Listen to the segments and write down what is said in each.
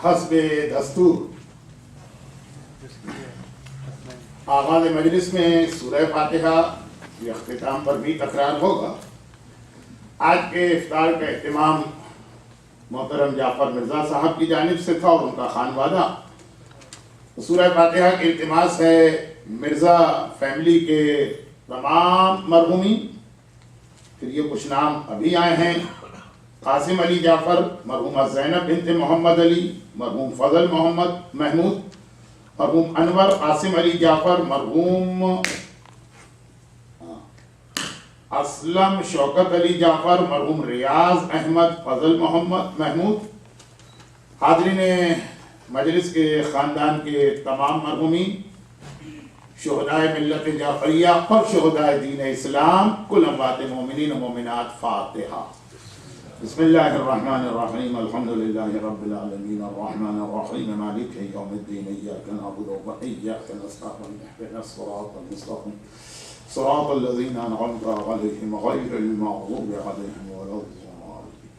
حسب دستور آغاز مجلس میں سورہ فاتحہ کے اختتام پر بھی تکرار ہوگا۔ آج کے افطار کا اہتمام محترم جعفر مرزا صاحب کی جانب سے تھا اور ان کا خانوادہ۔ سورہ فاتحہ کی التماس ہے مرزا فیملی کے تمام مرحومین۔ پھر یہ کچھ نام ابھی آئے ہیں: قاسم علی جعفر، مرحومہ زینب بنت محمد علی، مرحوم فضل محمد محمود، مرحوم انور قاسم علی جعفر، مرحوم اسلم شوکت علی جعفر، مرحوم ریاض احمد فضل محمد محمود۔ حاضرین مجلس کے خاندان کے تمام مرحومین، شہدائے ملت جعفریہ اور شہدائے دین اسلام، کل اموات مومنین و مومنات۔ فاتحہ۔ بسم اللہ الرحمن الرحیم، الحمدللہ رب العالمین، الرحمن الرحیم، مالک یوم الدین، ایاک نعبد و ایاک نستعین، اهدنا الصراط المستقیم، صراط الذین انعمت علیہم غیر المغضوب علیہم ولا الضالین۔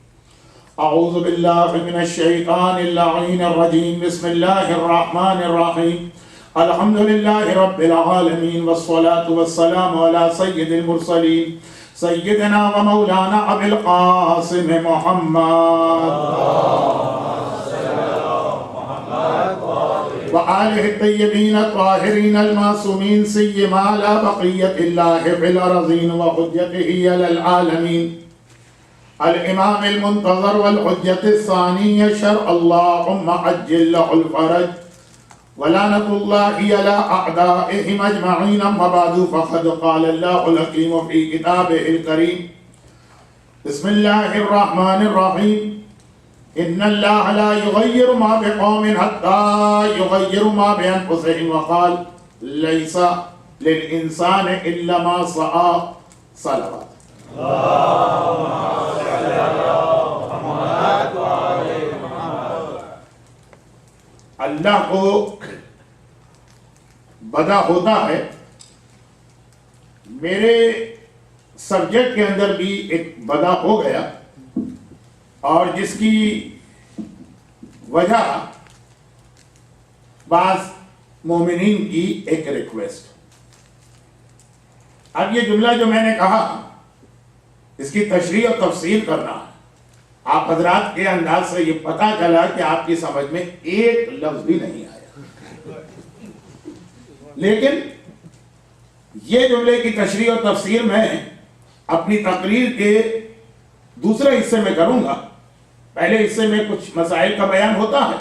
اعوذ باللہ من الشیطان اللعین الرجیم، بسم اللہ الرحمن الرحیم، الحمدللہ رب العالمین، والصلاة والسلام علی سید المرسلین، سیدنا و مولانا ابی القاسم محمد و آلہ الطیبین الطاہرین المعصومین، سیما لا بقیت اللہ فی الارضین و حجتہ علی العالمین، الامام المنتظر والحجت الثانی شرع اللہم عجل له الفرج ولعنة الله على أعدائهم أجمعين، أما بعد فقد قال الله الحكيم في كتابه الكريم: بسم الله الرحمن الرحيم، إن الله لا يغير ما بقوم حتى يغيروا ما بأنفسهم، وقال: ليس للإنسان إلا ما سعى. صلوات اللہ کو بدا ہوتا ہے۔ میرے سبجیکٹ کے اندر بھی ایک بدا ہو گیا، اور جس کی وجہ بعض مومنین کی ایک ریکویسٹ۔ اب یہ جملہ جو میں نے کہا، اس کی تشریح اور تفصیل کرنا ہے۔ آپ حضرات کے انداز سے یہ پتہ چلا کہ آپ کی سمجھ میں ایک لفظ بھی نہیں آیا، لیکن یہ جملے کی تشریح اور تفسیر میں اپنی تقریر کے دوسرے حصے میں کروں گا۔ پہلے حصے میں کچھ مسائل کا بیان ہوتا ہے۔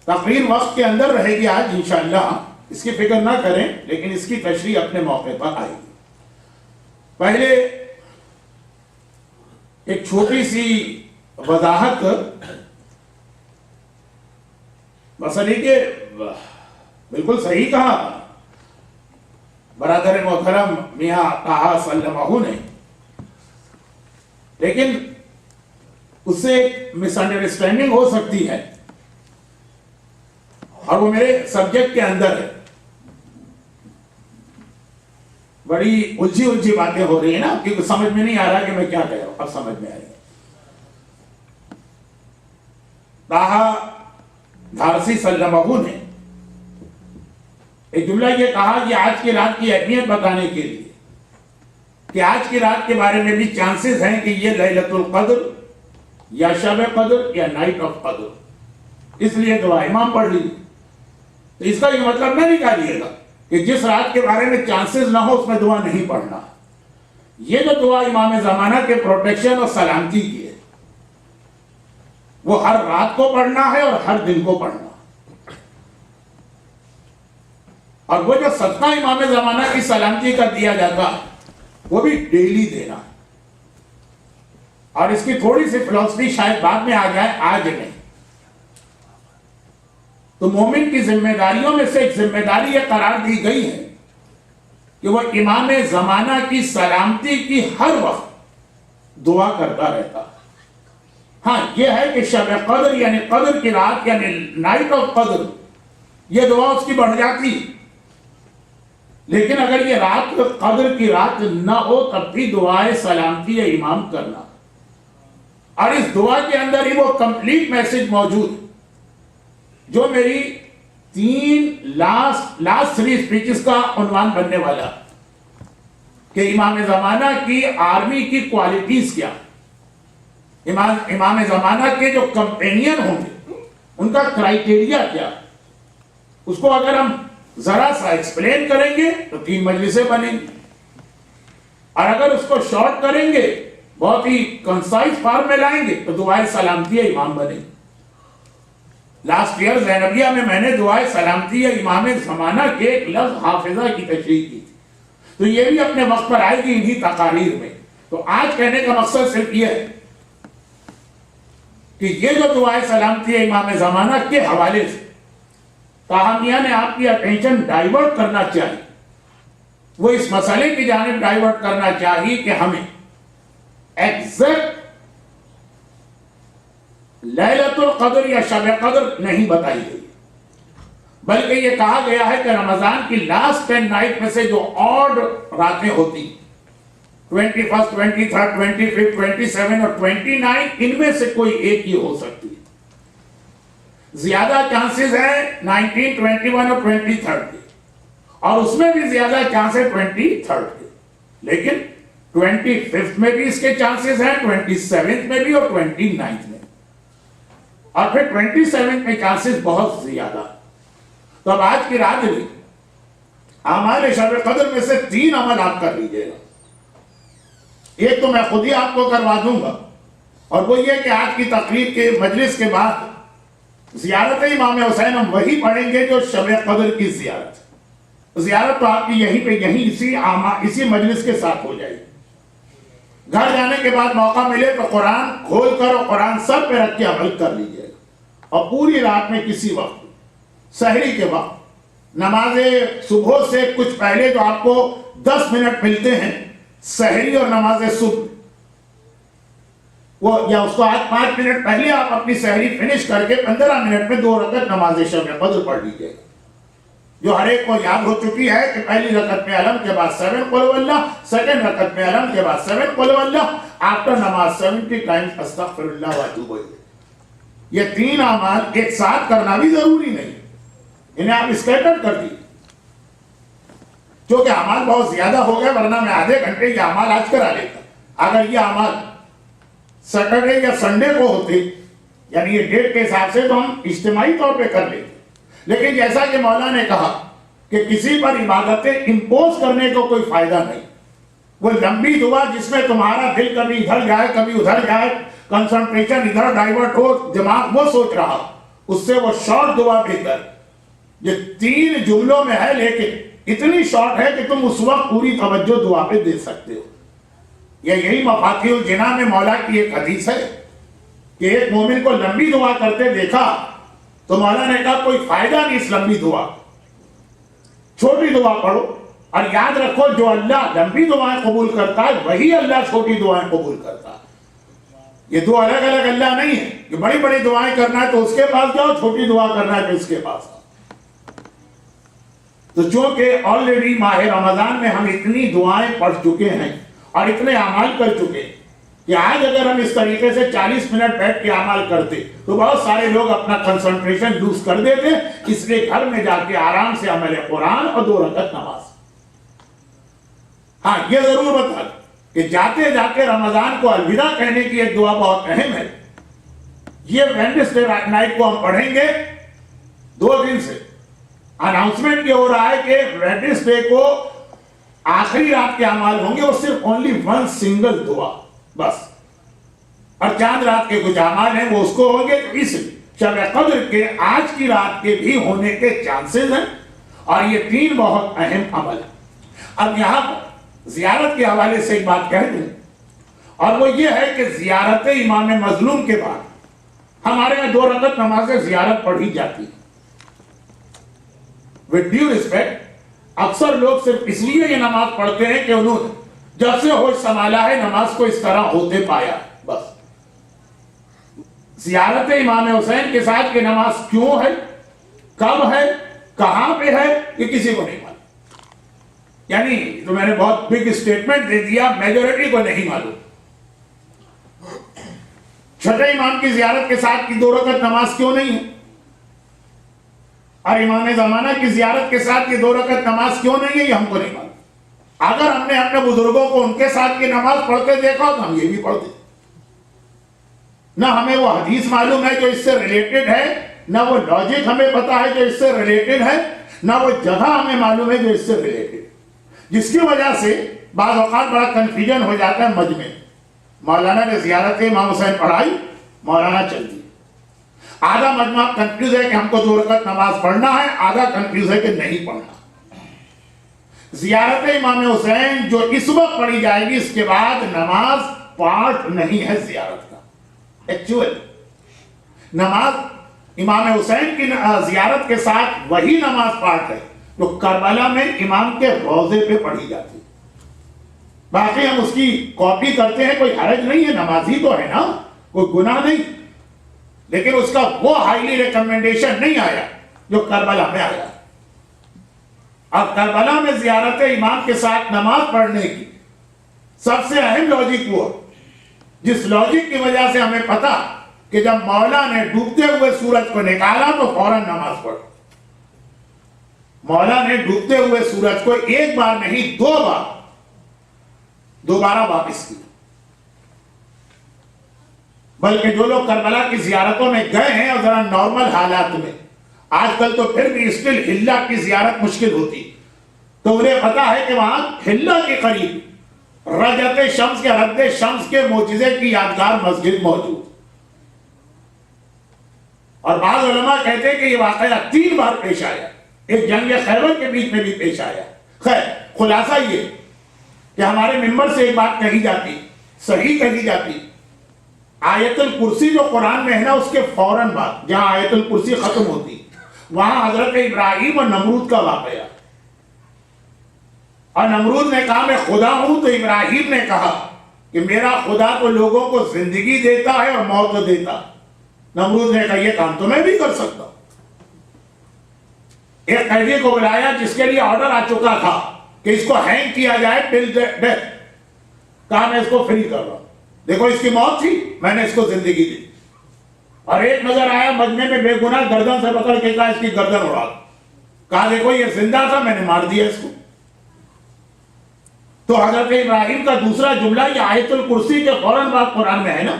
تقریر وقت کے اندر رہے گی آج انشاءاللہ، اس کی فکر نہ کریں، لیکن اس کی تشریح اپنے موقع پر آئے گی۔ پہلے ایک چھوٹی سی وضاحت، مسئلے کے بالکل صحیح کہا برادر محترم میاں طاہا سلمہ نے، لیکن اس سے ایک مس انڈرسٹینڈنگ ہو سکتی ہے، اور وہ میرے سبجیکٹ کے اندر ہے۔ بڑی الجھی باتیں ہو رہی ہیں نا، کیونکہ سمجھ میں نہیں آ رہا کہ میں کیا کہہ رہا ہوں۔ اب سمجھ میں آئے گا۔ طاہا دھارسی سلمہ نے ایک جملہ یہ کہا کہ آج کی رات کی اہمیت بتانے کے لیے کہ آج کی رات کے بارے میں بھی چانسز ہیں کہ یہ لیلۃ القدر یا شب قدر یا نائٹ آف قدر، اس لیے دعا امام پڑھ لی۔ تو اس کا یہ مطلب نہ نکالیے گا کہ جس رات کے بارے میں چانسز نہ ہو اس میں دعا نہیں پڑھنا۔ یہ جو دعا امام زمانہ کے پروٹیکشن اور سلامتی کی ہے، وہ ہر رات کو پڑھنا ہے اور ہر دن کو پڑھنا، اور وہ جو صدقہ امام زمانہ کی سلامتی کا دیا جاتا ہے وہ بھی ڈیلی دینا ہے۔ اور اس کی تھوڑی سی فلسفی شاید بعد میں آ جائے، آج نہیں۔ تو مومن کی ذمہ داریوں میں سے ایک ذمہ داری یہ قرار دی گئی ہے کہ وہ امام زمانہ کی سلامتی کی ہر وقت دعا کرتا رہتا ہے۔ ہاں یہ ہے کہ شب قدر یعنی قدر کی رات یعنی نائٹ آف قدر، یہ دعا اس کی بڑھ جاتی، لیکن اگر یہ رات قدر کی رات نہ ہو تب بھی دعائے سلامتی امام کرنا، اور اس دعا کے اندر ہی وہ کمپلیٹ میسج موجود ہے جو میری لاسٹ 3 اسپیچز کا عنوان بننے والا کہ امام زمانہ کی آرمی کی کوالٹیز کیا، امام زمانہ کے جو کمپینین ہوں گے ان کا کرائیٹیریا کیا، اس کو اگر ہم ذرا سا ایکسپلین کریں گے تو 3 مجلسیں بنیں گی، اور اگر اس کو شارٹ کریں گے، بہت ہی کنسائز فارم میں لائیں گے تو دعائے سلامتی امام بنے گی۔ لاسٹ ایئر زینبیہ میں نے دعائے سلامتی امام زمانہ کے ایک لفظ حافظہ کی تشریح کی تھی، تو یہ بھی اپنے وقت پر آئے گی انہی تقاریر میں۔ تو آج کہنے کا مقصد صرف یہ ہے کہ یہ جو دعائے سلامتی امام زمانہ کے حوالے سے تاہمیہ نے آپ کی اٹینشن ڈائیورٹ کرنا چاہیے، وہ اس مسئلے کی جانب ڈائیورٹ کرنا چاہیے کہ ہمیں ایگزیکٹ لیلۃ القدر یا شب قدر نہیں بتائی گئی، بلکہ یہ کہا گیا ہے کہ رمضان کی لاسٹ 10 نائٹ میں سے جو آڈ راتیں ہوتی 21، 23، 25، 27 اور 29، ان میں سے کوئی ایک ہی ہو سکتی ہے۔ زیادہ چانسز ہیں 19، 21 اور 23 کے، اور اس میں بھی زیادہ چانس ہے 23 کے، لیکن 25 میں بھی اس کے چانسز ہیں، 27 میں بھی اور 29 میں، اور پھر 27 میں چانسز بہت زیادہ۔ تو اب آج کی رات بھی ہمارے شب قدر میں سے 3 عمل آپ کر لیجئے گا۔ ایک تو میں خود ہی آپ کو کروا دوں گا، اور وہ یہ کہ آج کی تقریر کے مجلس کے بعد زیارت امام حسین ہم وہی پڑھیں گے جو شب قدر کی زیارت ہے۔ زیارت تو آپ کی یہیں اسی مجلس کے ساتھ ہو جائے گی۔ گھر جانے کے بعد موقع ملے تو قرآن کھول کر اور قرآن سر پہ رکھ کے عمل کر لیجئے گا، اور پوری رات میں کسی وقت، سحری کے وقت، نماز صبح سے کچھ پہلے جو آپ کو 10 منٹ ملتے ہیں سحری اور نماز صبح، وہ یا اس کو آج 5 منٹ پہلے آپ اپنی سحری فنش کر کے 15 منٹ میں 2 رکعت نماز شب قدر پڑھ لیجئے گا، جو ہر ایک کو یاد ہو چکی ہے کہ پہلی رکعت میں علم کے بعد 7 قل هو اللہ، سیکنڈ رکعت میں علم کے بعد 7 قل هو اللہ، آفٹر نماز 70 ٹائمز استغفر اللہ واتوب الیہ۔ یہ 3 اعمال ایک ساتھ کرنا بھی ضروری نہیں، انہیں آپ اسکیٹر کر دیجیے، کیونکہ اعمال بہت زیادہ ہو گئے، ورنہ میں آدھے گھنٹے یہ اعمال آج کرا لیتا۔ اگر یہ اعمال سیٹرڈے یا سنڈے کو ہوتے، یعنی یہ ڈیٹ کے حساب سے، تو ہم اجتماعی طور پہ کر لیتے، لیکن جیسا کہ مولا نے کہا کہ کسی پر عبادتیں امپوز کرنے کو کوئی فائدہ نہیں۔ وہ لمبی دعا جس میں تمہارا دل کبھی ادھر جائے کبھی ادھر جائے، کنسنٹریشن ادھر ڈائیورٹ ہو، دماغ وہ سوچ رہا، اس سے وہ شارٹ دعا بہتر۔ یہ 3 جملوں میں ہے، لیکن اتنی شارٹ ہے کہ تم اس وقت پوری توجہ دعا پہ دے سکتے ہو۔ یہی مفاتیح الجنان میں مولا کی ایک حدیث ہے کہ ایک مومن کو لمبی دعا کرتے دیکھا تو مولا نے کہا کوئی فائدہ نہیں اس لمبی دعا، چھوٹی دعا پڑھو، اور یاد رکھو جو اللہ لمبی دعائیں قبول کرتا ہے وہی اللہ چھوٹی دعائیں قبول کرتا ہے۔ یہ 2 الگ الگ اللہ نہیں ہے کہ بڑی بڑی دعائیں کرنا ہے تو اس کے پاس جاؤ، چھوٹی دعا کرنا ہے تو اس کے پاس آؤ۔ تو چونکہ آلریڈی ماہ رمضان میں ہم اتنی دعائیں پڑھ چکے ہیں اور اتنے اعمال کر چکے کہ آج اگر ہم اس طریقے سے 40 منٹ بیٹھ کے اعمال کرتے تو بہت سارے لوگ اپنا کنسنٹریشن لوز کر دیتے، اس لیے گھر میں جا کے آرام سے عمل قرآن اور 2 رکعت نماز۔ ہاں یہ ضرور بتا کہ جاتے جاتے رمضان کو الوداع کہنے کی ایک دعا بہت اہم ہے۔ یہ وینڈسڈے نائٹ کو ہم پڑھیں گے، 2 دن سے اناؤنسمنٹ یہ ہو رہا ہے کہ وینڈسڈے کو آخری رات کے اعمال ہوں گے، وہ صرف اونلی 1 سنگل دعا بس، اور چاند رات کے کچھ اعمال ہیں وہ اس کو ہوں گے۔ اس شب قدر کے آج کی رات کے بھی ہونے کے چانسز ہیں، اور یہ 3 بہت اہم عمل ہیں۔ اب یہاں پر زیارت کے حوالے سے ایک بات کہہ دوں، اور وہ یہ ہے کہ زیارت امام مظلوم کے بعد ہمارے یہاں 2 رکعت نماز زیارت پڑھی جاتی ہے۔ with due respect، اکثر لوگ صرف اس لیے یہ نماز پڑھتے ہیں کہ انہوں نے جب سے ہوش سنبھالا ہے نماز کو اس طرح ہوتے پایا، بس۔ زیارت امام حسین کے ساتھ کہ نماز کیوں ہے، کب ہے، کہاں پہ ہے، یہ کسی کو نہیں معلوم۔ یعنی تو میں نے بہت بگ اسٹیٹمنٹ دے دیا، میجورٹی کو نہیں معلوم۔ چھٹے امام کی زیارت کے ساتھ کی 2 رکعت نماز کیوں نہیں ہے؟ اور امام زمانہ کی زیارت کے ساتھ یہ 2 رکعت نماز کیوں نہیں ہے، یہ ہم کو نہیں معلوم۔ اگر ہم نے اپنے بزرگوں کو ان کے ساتھ کی نماز پڑھتے دیکھا تو ہم یہ بھی پڑھتے، نہ ہمیں وہ حدیث معلوم ہے جو اس سے ریلیٹڈ ہے، نہ وہ لاجک ہمیں پتا ہے جو اس سے ریلیٹڈ ہے، نہ وہ جگہ ہمیں معلوم ہے جو اس سے ریلیٹڈ، جس کی وجہ سے بعض اوقات بڑا کنفیوژن ہو جاتا ہے مجمع۔ مولانا نے زیارت امام حسین پڑھائی، مولانا چل دی، آدھا مجمع کنفیوز ہے کہ ہم کو 2 رکعت نماز پڑھنا ہے، آدھا کنفیوز ہے کہ نہیں پڑھنا۔ زیارت امام حسین جو اس وقت پڑھی جائے گی، اس کے بعد نماز پارٹ نہیں ہے زیارت کا۔ ایکچوئل نماز امام حسین کی زیارت کے ساتھ وہی نماز پارٹ ہے جو کربلا میں امام کے روضے پہ پڑھی جاتی ہے۔ باقی ہم اس کی کاپی کرتے ہیں، کوئی حرج نہیں ہے، نمازی تو ہے نا، کوئی گناہ نہیں، لیکن اس کا وہ ہائیلی ریکمنڈیشن نہیں آیا جو کربلا میں آیا۔ اب کربلا میں زیارت امام کے ساتھ نماز پڑھنے کی سب سے اہم لاجک وہ، جس لاجک کی وجہ سے ہمیں پتا کہ جب مولا نے ڈوبتے ہوئے سورج کو نکالا تو فوراً نماز پڑھو۔ مولا نے ڈوبتے ہوئے سورج کو 1 بار نہیں 2 بار دوبارہ واپس کیا، بلکہ جو لوگ کربلا کی زیارتوں میں گئے ہیں اور ذرا نارمل حالات میں، آج کل تو پھر بھی اسٹل ہلا کی زیارت مشکل ہوتی، تو انہیں پتا ہے کہ وہاں ہلا کے قریب رجت شمس کے رد شمس کے معجزے کی یادگار مسجد موجود، اور بعض علماء کہتے ہیں کہ یہ واقعہ 3 بار پیش آیا، ایک جنگ خیبر کے بیچ میں بھی پیش آیا۔ خیر، خلاصہ یہ کہ ہمارے ممبر سے ایک بات کہی جاتی، صحیح کہی جاتی، آیت الکرسی جو قرآن میں ہے نا، اس کے فوراً بعد جہاں آیت الکرسی ختم ہوتی وہاں حضرت ابراہیم اور نمرود کا واقعہ، اور نمرود نے کہا میں خدا ہوں، تو ابراہیم نے کہا کہ میرا خدا تو لوگوں کو زندگی دیتا ہے اور موت دیتا۔ نمرود نے کہا یہ کام تو میں بھی کر سکتا ہوں۔ ایک قیدی کو بلایا جس کے لیے آرڈر آ چکا تھا کہ اس کو ہینگ کیا جائے ٹل ڈیتھ، کہا میں اس کو فری کر رہا ہوں، دیکھو اس کی موت تھی، میں نے اس کو زندگی دی۔ اور ایک نظر آیا مجمع میں بے گناہ، گردن سے پکڑ کے کہا اس کی گردن اڑا، کہا دیکھو یہ زندہ تھا، میں نے مار دیا اس کو۔ تو حضرت ابراہیم کا دوسرا جملہ یہ آیت الکرسی کے فوراً بعد قرآن میں ہے نا،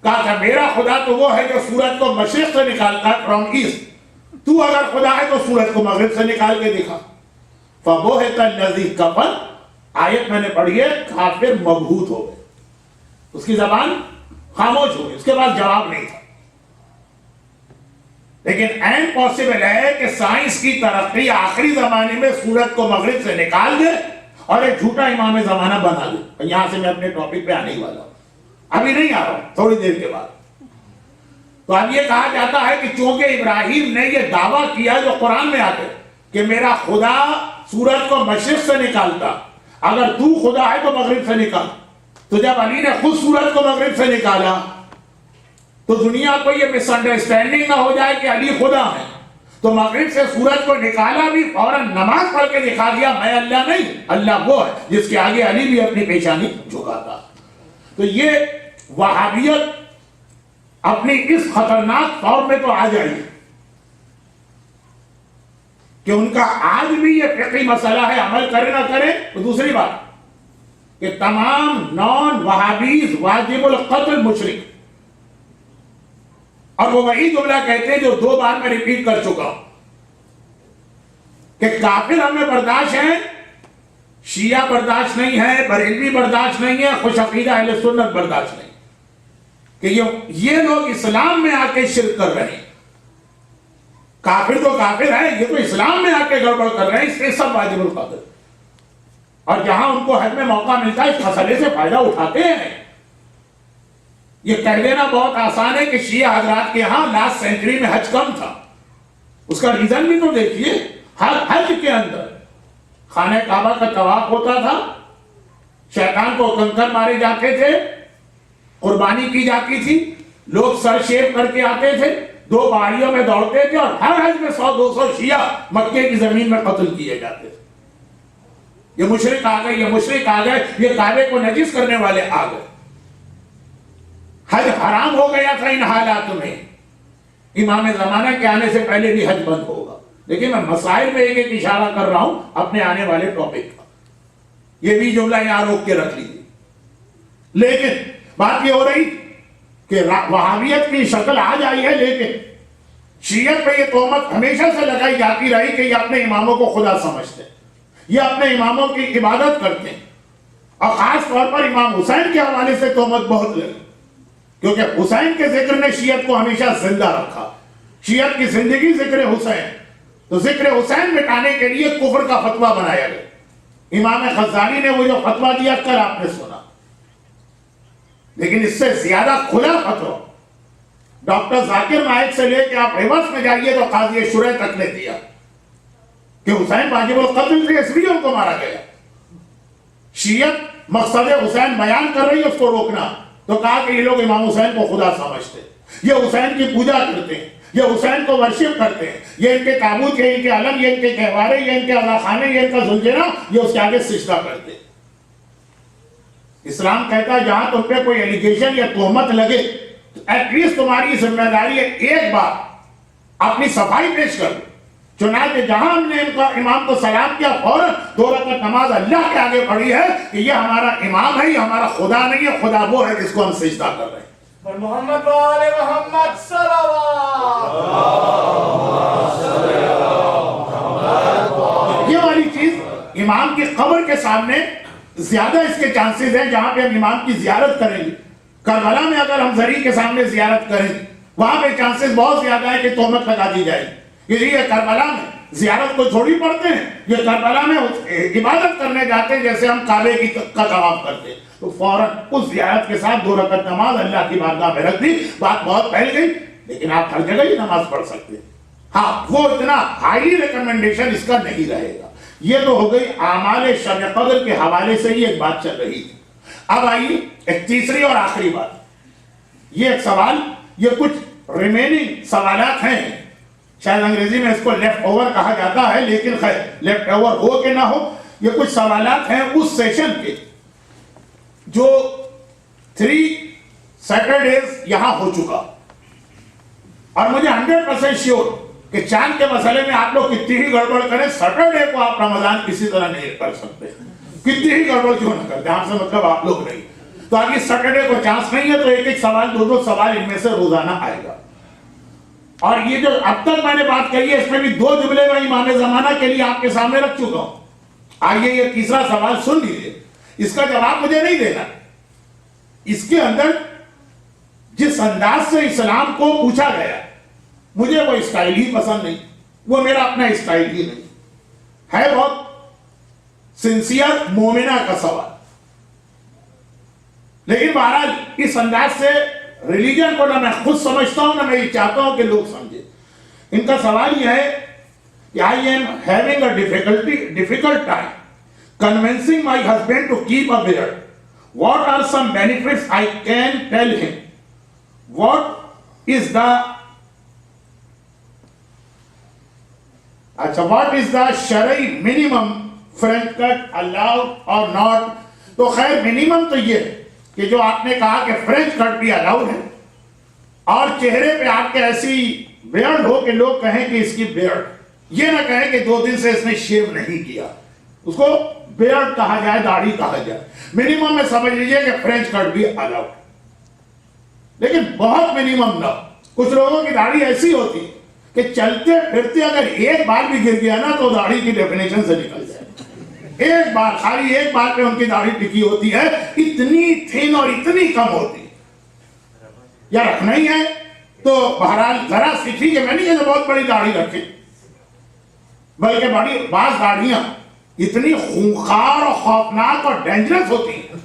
کہا کہ میرا خدا تو وہ ہے جو سورج کو مشرق سے نکالتا ہے، فرام ایسٹ، تو اگر خدا ہے تو سورج کو مغرب سے نکال کے دکھا۔ فَبُهِتَ الَّذِي كَفَرَ، آیت میں نے پڑھی ہے، کافر مبہوت ہو گئے، اس کی زبان خاموش ہو گئی، اس کے پاس جواب نہیں تھا۔ لیکن این پاسبل ہے کہ سائنس کی ترقی آخری زمانے میں سورج کو مغرب سے نکال دے اور ایک جھوٹا امام زمانہ بنا دے۔ یہاں سے میں اپنے ٹاپک پہ آنے ہی والا ہوں، ابھی نہیں آ رہا ہوں، تھوڑی دیر کے بعد۔ تو اب یہ کہا جاتا ہے کہ چونکہ ابراہیم نے یہ دعویٰ کیا جو قرآن میں آتے کہ میرا خدا سورج کو مشرق سے نکالتا، اگر تو خدا ہے تو مغرب سے نکال، تو جب علی نے خود سورج کو مغرب سے نکالا تو دنیا کو یہ مس انڈرسٹینڈنگ نہ ہو جائے کہ علی خدا ہے، تو مغرب سے سورج کو نکالا بھی، فوراً نماز پڑھ کے دکھا دیا میں اللہ نہیں، اللہ وہ ہے جس کے آگے علی بھی اپنی پیشانی جھکاتا۔ تو یہ وہابیت اپنی اس خطرناک فارم میں تو آ جائے کہ ان کا آج بھی یہ فقہی مسئلہ ہے، عمل کرے نہ کرے تو دوسری بات کہ تمام نان وہابیز واجب القتل مشرک، اور وہ وہی جملہ کہتے ہیں جو 2 بار میں ریپیٹ کر چکا ہوں کہ کافر ہمیں برداشت ہیں، شیعہ برداشت نہیں ہے، بریلوی برداشت نہیں ہے، خوش عقیدہ اہل سنت برداشت نہیں، کہ یہ لوگ اسلام میں آ کے شرک کر رہے ہیں۔ کافر تو کافر ہے، یہ تو اسلام میں آ کے گڑبڑ کر رہے ہیں، اس کے سب واجب القتل، اور جہاں ان کو حج میں موقع ملتا ہے اس مسئلے سے فائدہ اٹھاتے ہیں۔ یہ کہہ دینا بہت آسان ہے کہ شیعہ حضرات کے ہاں لاسٹ سینچری میں حج کم تھا، اس کا ریزن بھی تو دیکھیے، ہر حج کے اندر خانہ کعبہ کا طواف ہوتا تھا، شیطان کو کنکر مارے جاتے تھے، قربانی کی جاتی تھی، لوگ سر شیو کر کے آتے تھے، 2 باریوں میں دوڑتے تھے، اور ہر حج میں 100-200 شیعہ مکے کی زمین میں قتل کیے جاتے تھے۔ یہ مشرک آ گئے، یہ مشرک آ گئے، یہ کعبے کو نجس کرنے والے آ گئے۔ حج حرام ہو گیا تھا ان حالات میں، امام زمانہ کے آنے سے پہلے بھی حج بند ہوگا۔ لیکن میں مسائل میں ایک ایک اشارہ کر رہا ہوں اپنے آنے والے ٹاپک کا. یہ بھی جملہ یہاں روک کے رکھ لیجیے. لیکن بات یہ ہو رہی کہ وہابیت کی شکل آ جائی ہے، لیکن شیعت پہ یہ تہمت ہمیشہ سے لگائی جاتی رہی کہ یہ اپنے اماموں کو خدا سمجھتے ہیں، یہ اپنے اماموں کی عبادت کرتے ہیں. اور خاص طور پر امام حسین کے حوالے سے تہمت بہت لگی، کیونکہ حسین کے ذکر نے شیعت کو ہمیشہ زندہ رکھا. شیعت کی زندگی ذکر حسین، تو ذکر حسین مٹانے کے لیے کفر کا فتویٰ بنایا گیا. امام غزالی نے وہ جو فتویٰ دیا کل آپ نے سنا، لیکن اس سے زیادہ کھلا فتویٰ ڈاکٹر ذاکر نائک سے لے کے آپ ریورس میں جائیے تو قاضی شرح تک نے دیا کہ حسین واجب القتل تھے، اس لیے ان کو مارا گیا. شیعت مقصد حسین بیان کر رہی ہے، اس کو روکنا، تو کہا کہ یہ لوگ امام حسین کو خدا سمجھتے، یہ حسین کی پوجا کرتے ہیں، یہ حسین کو ورشپ کرتے ہیں، یہ ان کے تابوت، یہ ان کے علم، یہ ان کے گہوارے، یہ ان کے اضاخانے، یہ ان کا زنجیرہ، یہ اس کے آگے سجدہ کرتے ہیں. اسلام کہتا ہے جہاں تم پہ کوئی ایلیگیشن یا تہمت لگے تو ایٹ لیسٹ تمہاری ذمہ داری ہے ایک بار اپنی صفائی پیش کر. چنانچہ جہاں ہم نے امام کو سلام کیا، فوراً 2 رکعت نماز اللہ کے آگے پڑھی ہے کہ یہ ہمارا امام ہے، یہ ہمارا خدا نہیں ہے، خدا وہ ہے جس کو ہم سجدہ کر رہے ہیں. محمد وآل محمد صلوات. یہ والی چیز امام کی قبر کے سامنے زیادہ اس کے چانسز ہیں جہاں پہ ہم امام کی زیارت کریں گے. کربلا میں اگر ہم زری کے سامنے زیارت کریں وہاں پہ چانسز بہت زیادہ ہے کہ تہمت لگا دی جائے گی. یہ کربلا میں زیارت کو چھوڑی پڑتے ہیں، یہ کربلا میں عبادت کرنے جاتے ہیں جیسے ہم کعبے کا طواف کرتے ہیں، تو فوراً اس زیارت کے ساتھ 2 رکعت نماز اللہ کی بارگاہ میں رکھ دی. بات بہت پھیل گئی، لیکن آپ ہر جگہ ہی نماز پڑھ سکتے ہیں. ہاں وہ اتنا ہائیلی ریکمنڈیشن اس کا نہیں رہے گا. یہ تو ہو گئی اعمال شب قدر کے حوالے سے ہی ایک بات چل رہی تھی. اب آئیے ایک تیسری اور آخری بات. یہ ایک سوال، یہ کچھ ریمیننگ سوالات ہیں، شاید انگریزی میں اس کو لیفٹ اوور کہا جاتا ہے، لیکن خیر لیفٹ اوور ہو کہ نہ ہو، یہ کچھ سوالات ہیں اس سیشن کے جو 3 سیٹرڈیز یہاں ہو چکا. اور مجھے 100% شیور کہ چاند کے مسئلے میں آپ لوگ کتنی ہی گڑبڑ کریں، سیٹرڈے کو آپ رمضان کسی طرح نہیں کر سکتے، کتنی ہی گڑبڑ کیوں نہ کرتے، آپ سے مطلب آپ لوگ نہیں. تو آگے سیٹرڈے کو چانس نہیں ہے، تو ایک ایک سوال 2 سوال ان میں سے روزانہ آئے گا. اور یہ جو اب تک میں نے بات کہی ہے اس میں بھی 2 جملے میں امام زمانہ کے لیے آپ کے سامنے رکھ چکا ہوں. آئیے یہ تیسرا سوال سن لیجیے، اس کا جواب مجھے نہیں دینا. اس کے اندر جس انداز سے اسلام کو پوچھا گیا مجھے وہ اسٹائل ہی پسند نہیں، وہ میرا اپنا اسٹائل ہی نہیں ہے. بہت سنسیئر مومنہ کا سوال، لیکن بہرحال اس انداز سے ریلیجن کو نہ میں خود سمجھتا ہوں نہ میں یہ چاہتا ہوں کہ لوگ سمجھیں. ان کا سوال یہ ہے کہ I am having a difficult time convincing my husband to keep a beard. What are some benefits I can tell him? What is the شرعی minimum French cut allowed or not? تو خیر منیمم تو یہ ہے کہ جو آپ نے کہا کہ فرینچ کٹ بھی الاؤڈ ہے، اور چہرے پہ آپ کے ایسی بیئرڈ ہو کہ لوگ کہیں کہ اس کی بیئرڈ، یہ نہ کہیں کہ 2 دن سے اس نے شیو نہیں کیا، اس کو بیئرڈ کہا جائے، داڑھی کہا جائے. منیمم میں سمجھ لیجئے کہ فرینچ کٹ بھی الاؤڈ، لیکن بہت منیمم نہ. کچھ لوگوں کی داڑھی ایسی ہوتی ہے کہ چلتے پھرتے اگر ایک بار بھی گر گیا نا تو داڑھی کی ڈیفینیشن سے نکل جائے. ایک بار، خالی ایک بار پہ ان کی داڑھی ٹکی ہوتی ہے، اتنی تھن اور اتنی کم ہوتی ہے. یا رکھنا ہی ہے تو بہرحال ذرا سیکھی کہ میں نہیں کہتا بہت بڑی داڑھی رکھیں، بلکہ بڑی بعض داڑھیاں اتنی خونخوار اور خوفناک اور ڈینجرس ہوتی ہیں.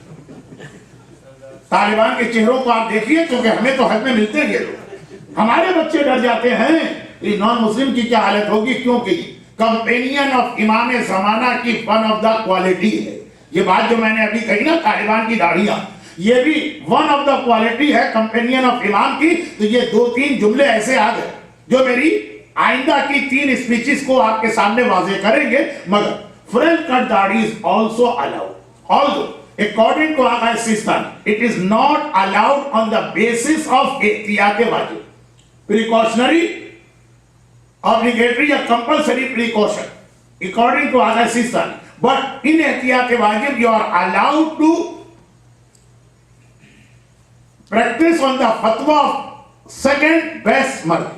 طالبان کے چہروں کو آپ دیکھیے، کیونکہ ہمیں تو حد میں ملتے ہیں لوگ، ہمارے بچے ڈر جاتے ہیں یہ نان مسلم کی کیا حالت ہوگی، کیونکہ کمپینین آف امام زمانہ کی ون آف دا کوالٹی ہے. یہ بات جو میں نے ابھی کہی نا طالبان کی داڑھیاں، یہ بھی ون آف دا کوالٹی ہے کمپینین آف امام کی. تو یہ 2-3 جملے ایسے آ گئے جو میری آئندہ کی 3 اسپیچز کو آپ کے سامنے واضح کریں گے. مگر فرینچ کٹ داڑھی is also allowed, although according to Agha Sistani it is not allowed on the basis of احتیاط واجب, precautionary obligatory or compulsory precaution according to Agha Sistani. But in Ehtiyat Wajib, you are allowed to practice on the fatwa of second best marji.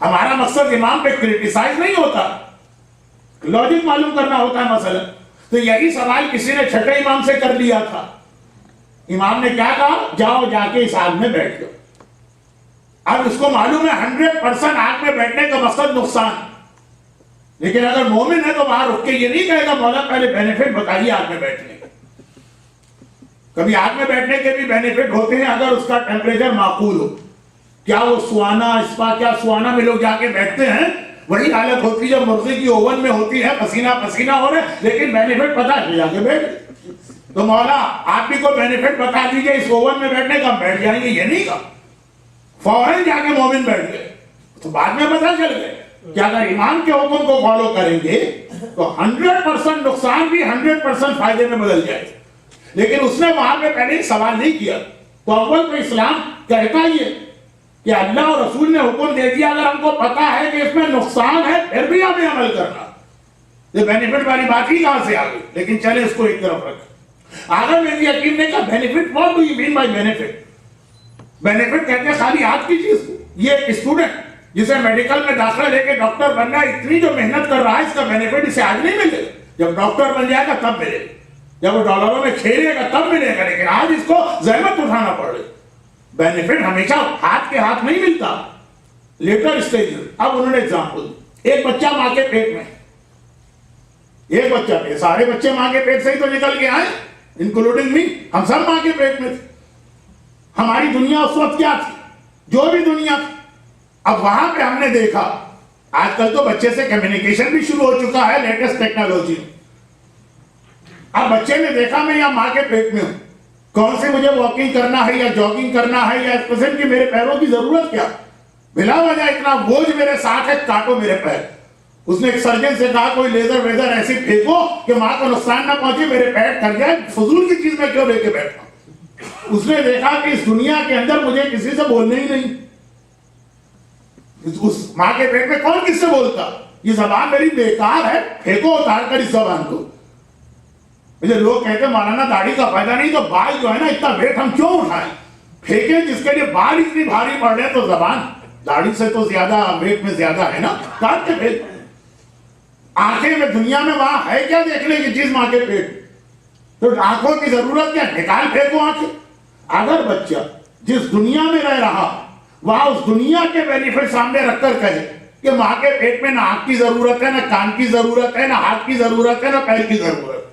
ہمارا مقصد امام پہ criticise نہیں ہوتا، logic معلوم کرنا ہوتا ہے مسئلہ. تو یہی سوال کسی نے چھٹے امام سے کر لیا تھا. امام نے کیا کہا؟ جاؤ جا کے اس آگ میں بیٹھ جاؤ. اب اس کو معلوم ہے 100% آگ میں بیٹھنے کا مقصد نقصان، لیکن اگر مومن ہے تو وہاں رک کے یہ نہیں کہے گا مولا پہلے بینیفٹ بتائیے آگ میں بیٹھنے کا. کبھی آگ میں بیٹھنے کے بھی بینیفٹ ہوتے ہیں اگر اس کا ٹیمپریچر معقول ہو. کیا وہ سوانا اسپا، کیا سوانا میں لوگ جا کے بیٹھتے ہیں، وہی حالت ہوتی ہے جب مرغی کی اوون میں ہوتی ہے، پسینہ پسینہ ہو رہے، لیکن بینیفٹ پتا ہے جا کے بیٹھ. تو مولا آپ بھی کو بینیفٹ بتا دیجئے اس اوون میں بیٹھنے کا، بیٹھ جائیں گے. یہ نہیں کہا، فوراً جا کے مومن بیٹھ گئے. تو بعد میں پتا چل گئے کہ اگر امام کے حکم کو فالو کریں گے تو 100% نقصان بھی 100% فائدے میں بدل جائے. لیکن اس نے وہاں پہ پہلے سوال نہیں کیا. تو اول تو اسلام کہتا یہ کہ اللہ اور رسول نے حکم دے دیا، اگر ہم کو پتا ہے کہ اس میں نقصان ہے پھر بھی ہمیں عمل کرنا. یہ بینیفٹ والی بات ہی کہاں سے آ گئی؟ لیکن چلے اس کو ایک طرف رکھیں. آگر میری حکیم نے کہا benefit, what do you mean by benefit? Benefit کہتے ہیں خالی ہاتھ کی چیز کو. یہ ایک اسٹوڈنٹ جسے میڈیکل میں داخلہ لے کے ڈاکٹر بننا ہے، اتنی جو محنت کر رہا ہے، اس کا بینیفٹ اسے آج نہیں ملے. جب ڈاکٹر بن جائے گا تب ملے گا، جب وہ ڈالروں میں کھیلے گا تب ملے گا. لیکن آج اس کو زحمت اٹھانا پڑ رہی. بینیفٹ ہمیشہ ہاتھ کے ہاتھ نہیں ملتا، لیٹر اسٹیج. اب انہوں نے ایگزامپل، ایک بچہ ماں کے پیٹ میں، ایک بچہ، سارے بچے ماں کے پیٹ سے ہی تو نکل کے آئے، انکلوڈنگ می. ہم سب ماں کے پیٹ میں تھے. ہماری دنیا اس وقت کیا تھی؟ جو بھی دنیا تھی. اب وہاں پہ ہم نے دیکھا آج کل تو بچے سے کمیونیکیشن بھی شروع ہو چکا ہے لیٹسٹ ٹیکنالوجی. اب بچے نے دیکھا میں یہاں ماں کے پیٹ میں ہوں، کون سے مجھے واکنگ کرنا ہے یا جاگنگ کرنا ہے یا اس قسم کی میرے پیروں کی ضرورت کیا، بلا وجہ اتنا بوجھ میرے ساتھ ہے، کاٹو میرے پیر. اس نے ایک سرجن سے کہا کوئی لیزر ویزر ایسی پھینکو کہ ماں کو نقصان نہ پہنچے، میرے پیر کٹ جائے، فضول کی چیز میں کیوں لے کے بیٹھا. اس نے دیکھا کہ اس دنیا کے اندر مجھے کسی سے بولنا ہی نہیں. اس ماں کے پیٹ میں کون کس سے بولتا؟ یہ زبان میری بیکار ہے، پھینکو اتار کر اس زبان کو. مجھے لوگ کہتے ہیں مولانا داڑھی کا فائدہ نہیں، تو بال جو ہے نا اتنا ویٹ ہم کیوں اٹھائیں؟ پھینکیں جس کے لیے بال اتنی بھاری پڑ رہے ہیں، تو زبان داڑھی سے تو زیادہ ویٹ میں زیادہ ہے نا، کاٹ کے پھینک. آنکھیں میں دنیا میں وہاں ہے کیا دیکھنے کی چیز ماں کے پیٹ؟ تو آنکھوں کی ضرورت کیا؟ نکال پھینکو آنکھیں. اگر بچہ جس دنیا میں رہ رہا وہاں اس دنیا کے بینیفٹ سامنے رکھ کر کہے کہ ماں کے پیٹ میں نہ آنکھ کی ضرورت ہے، نہ کان کی ضرورت ہے، نہ ہاتھ کی ضرورت ہے، نہ پیر کی ضرورت،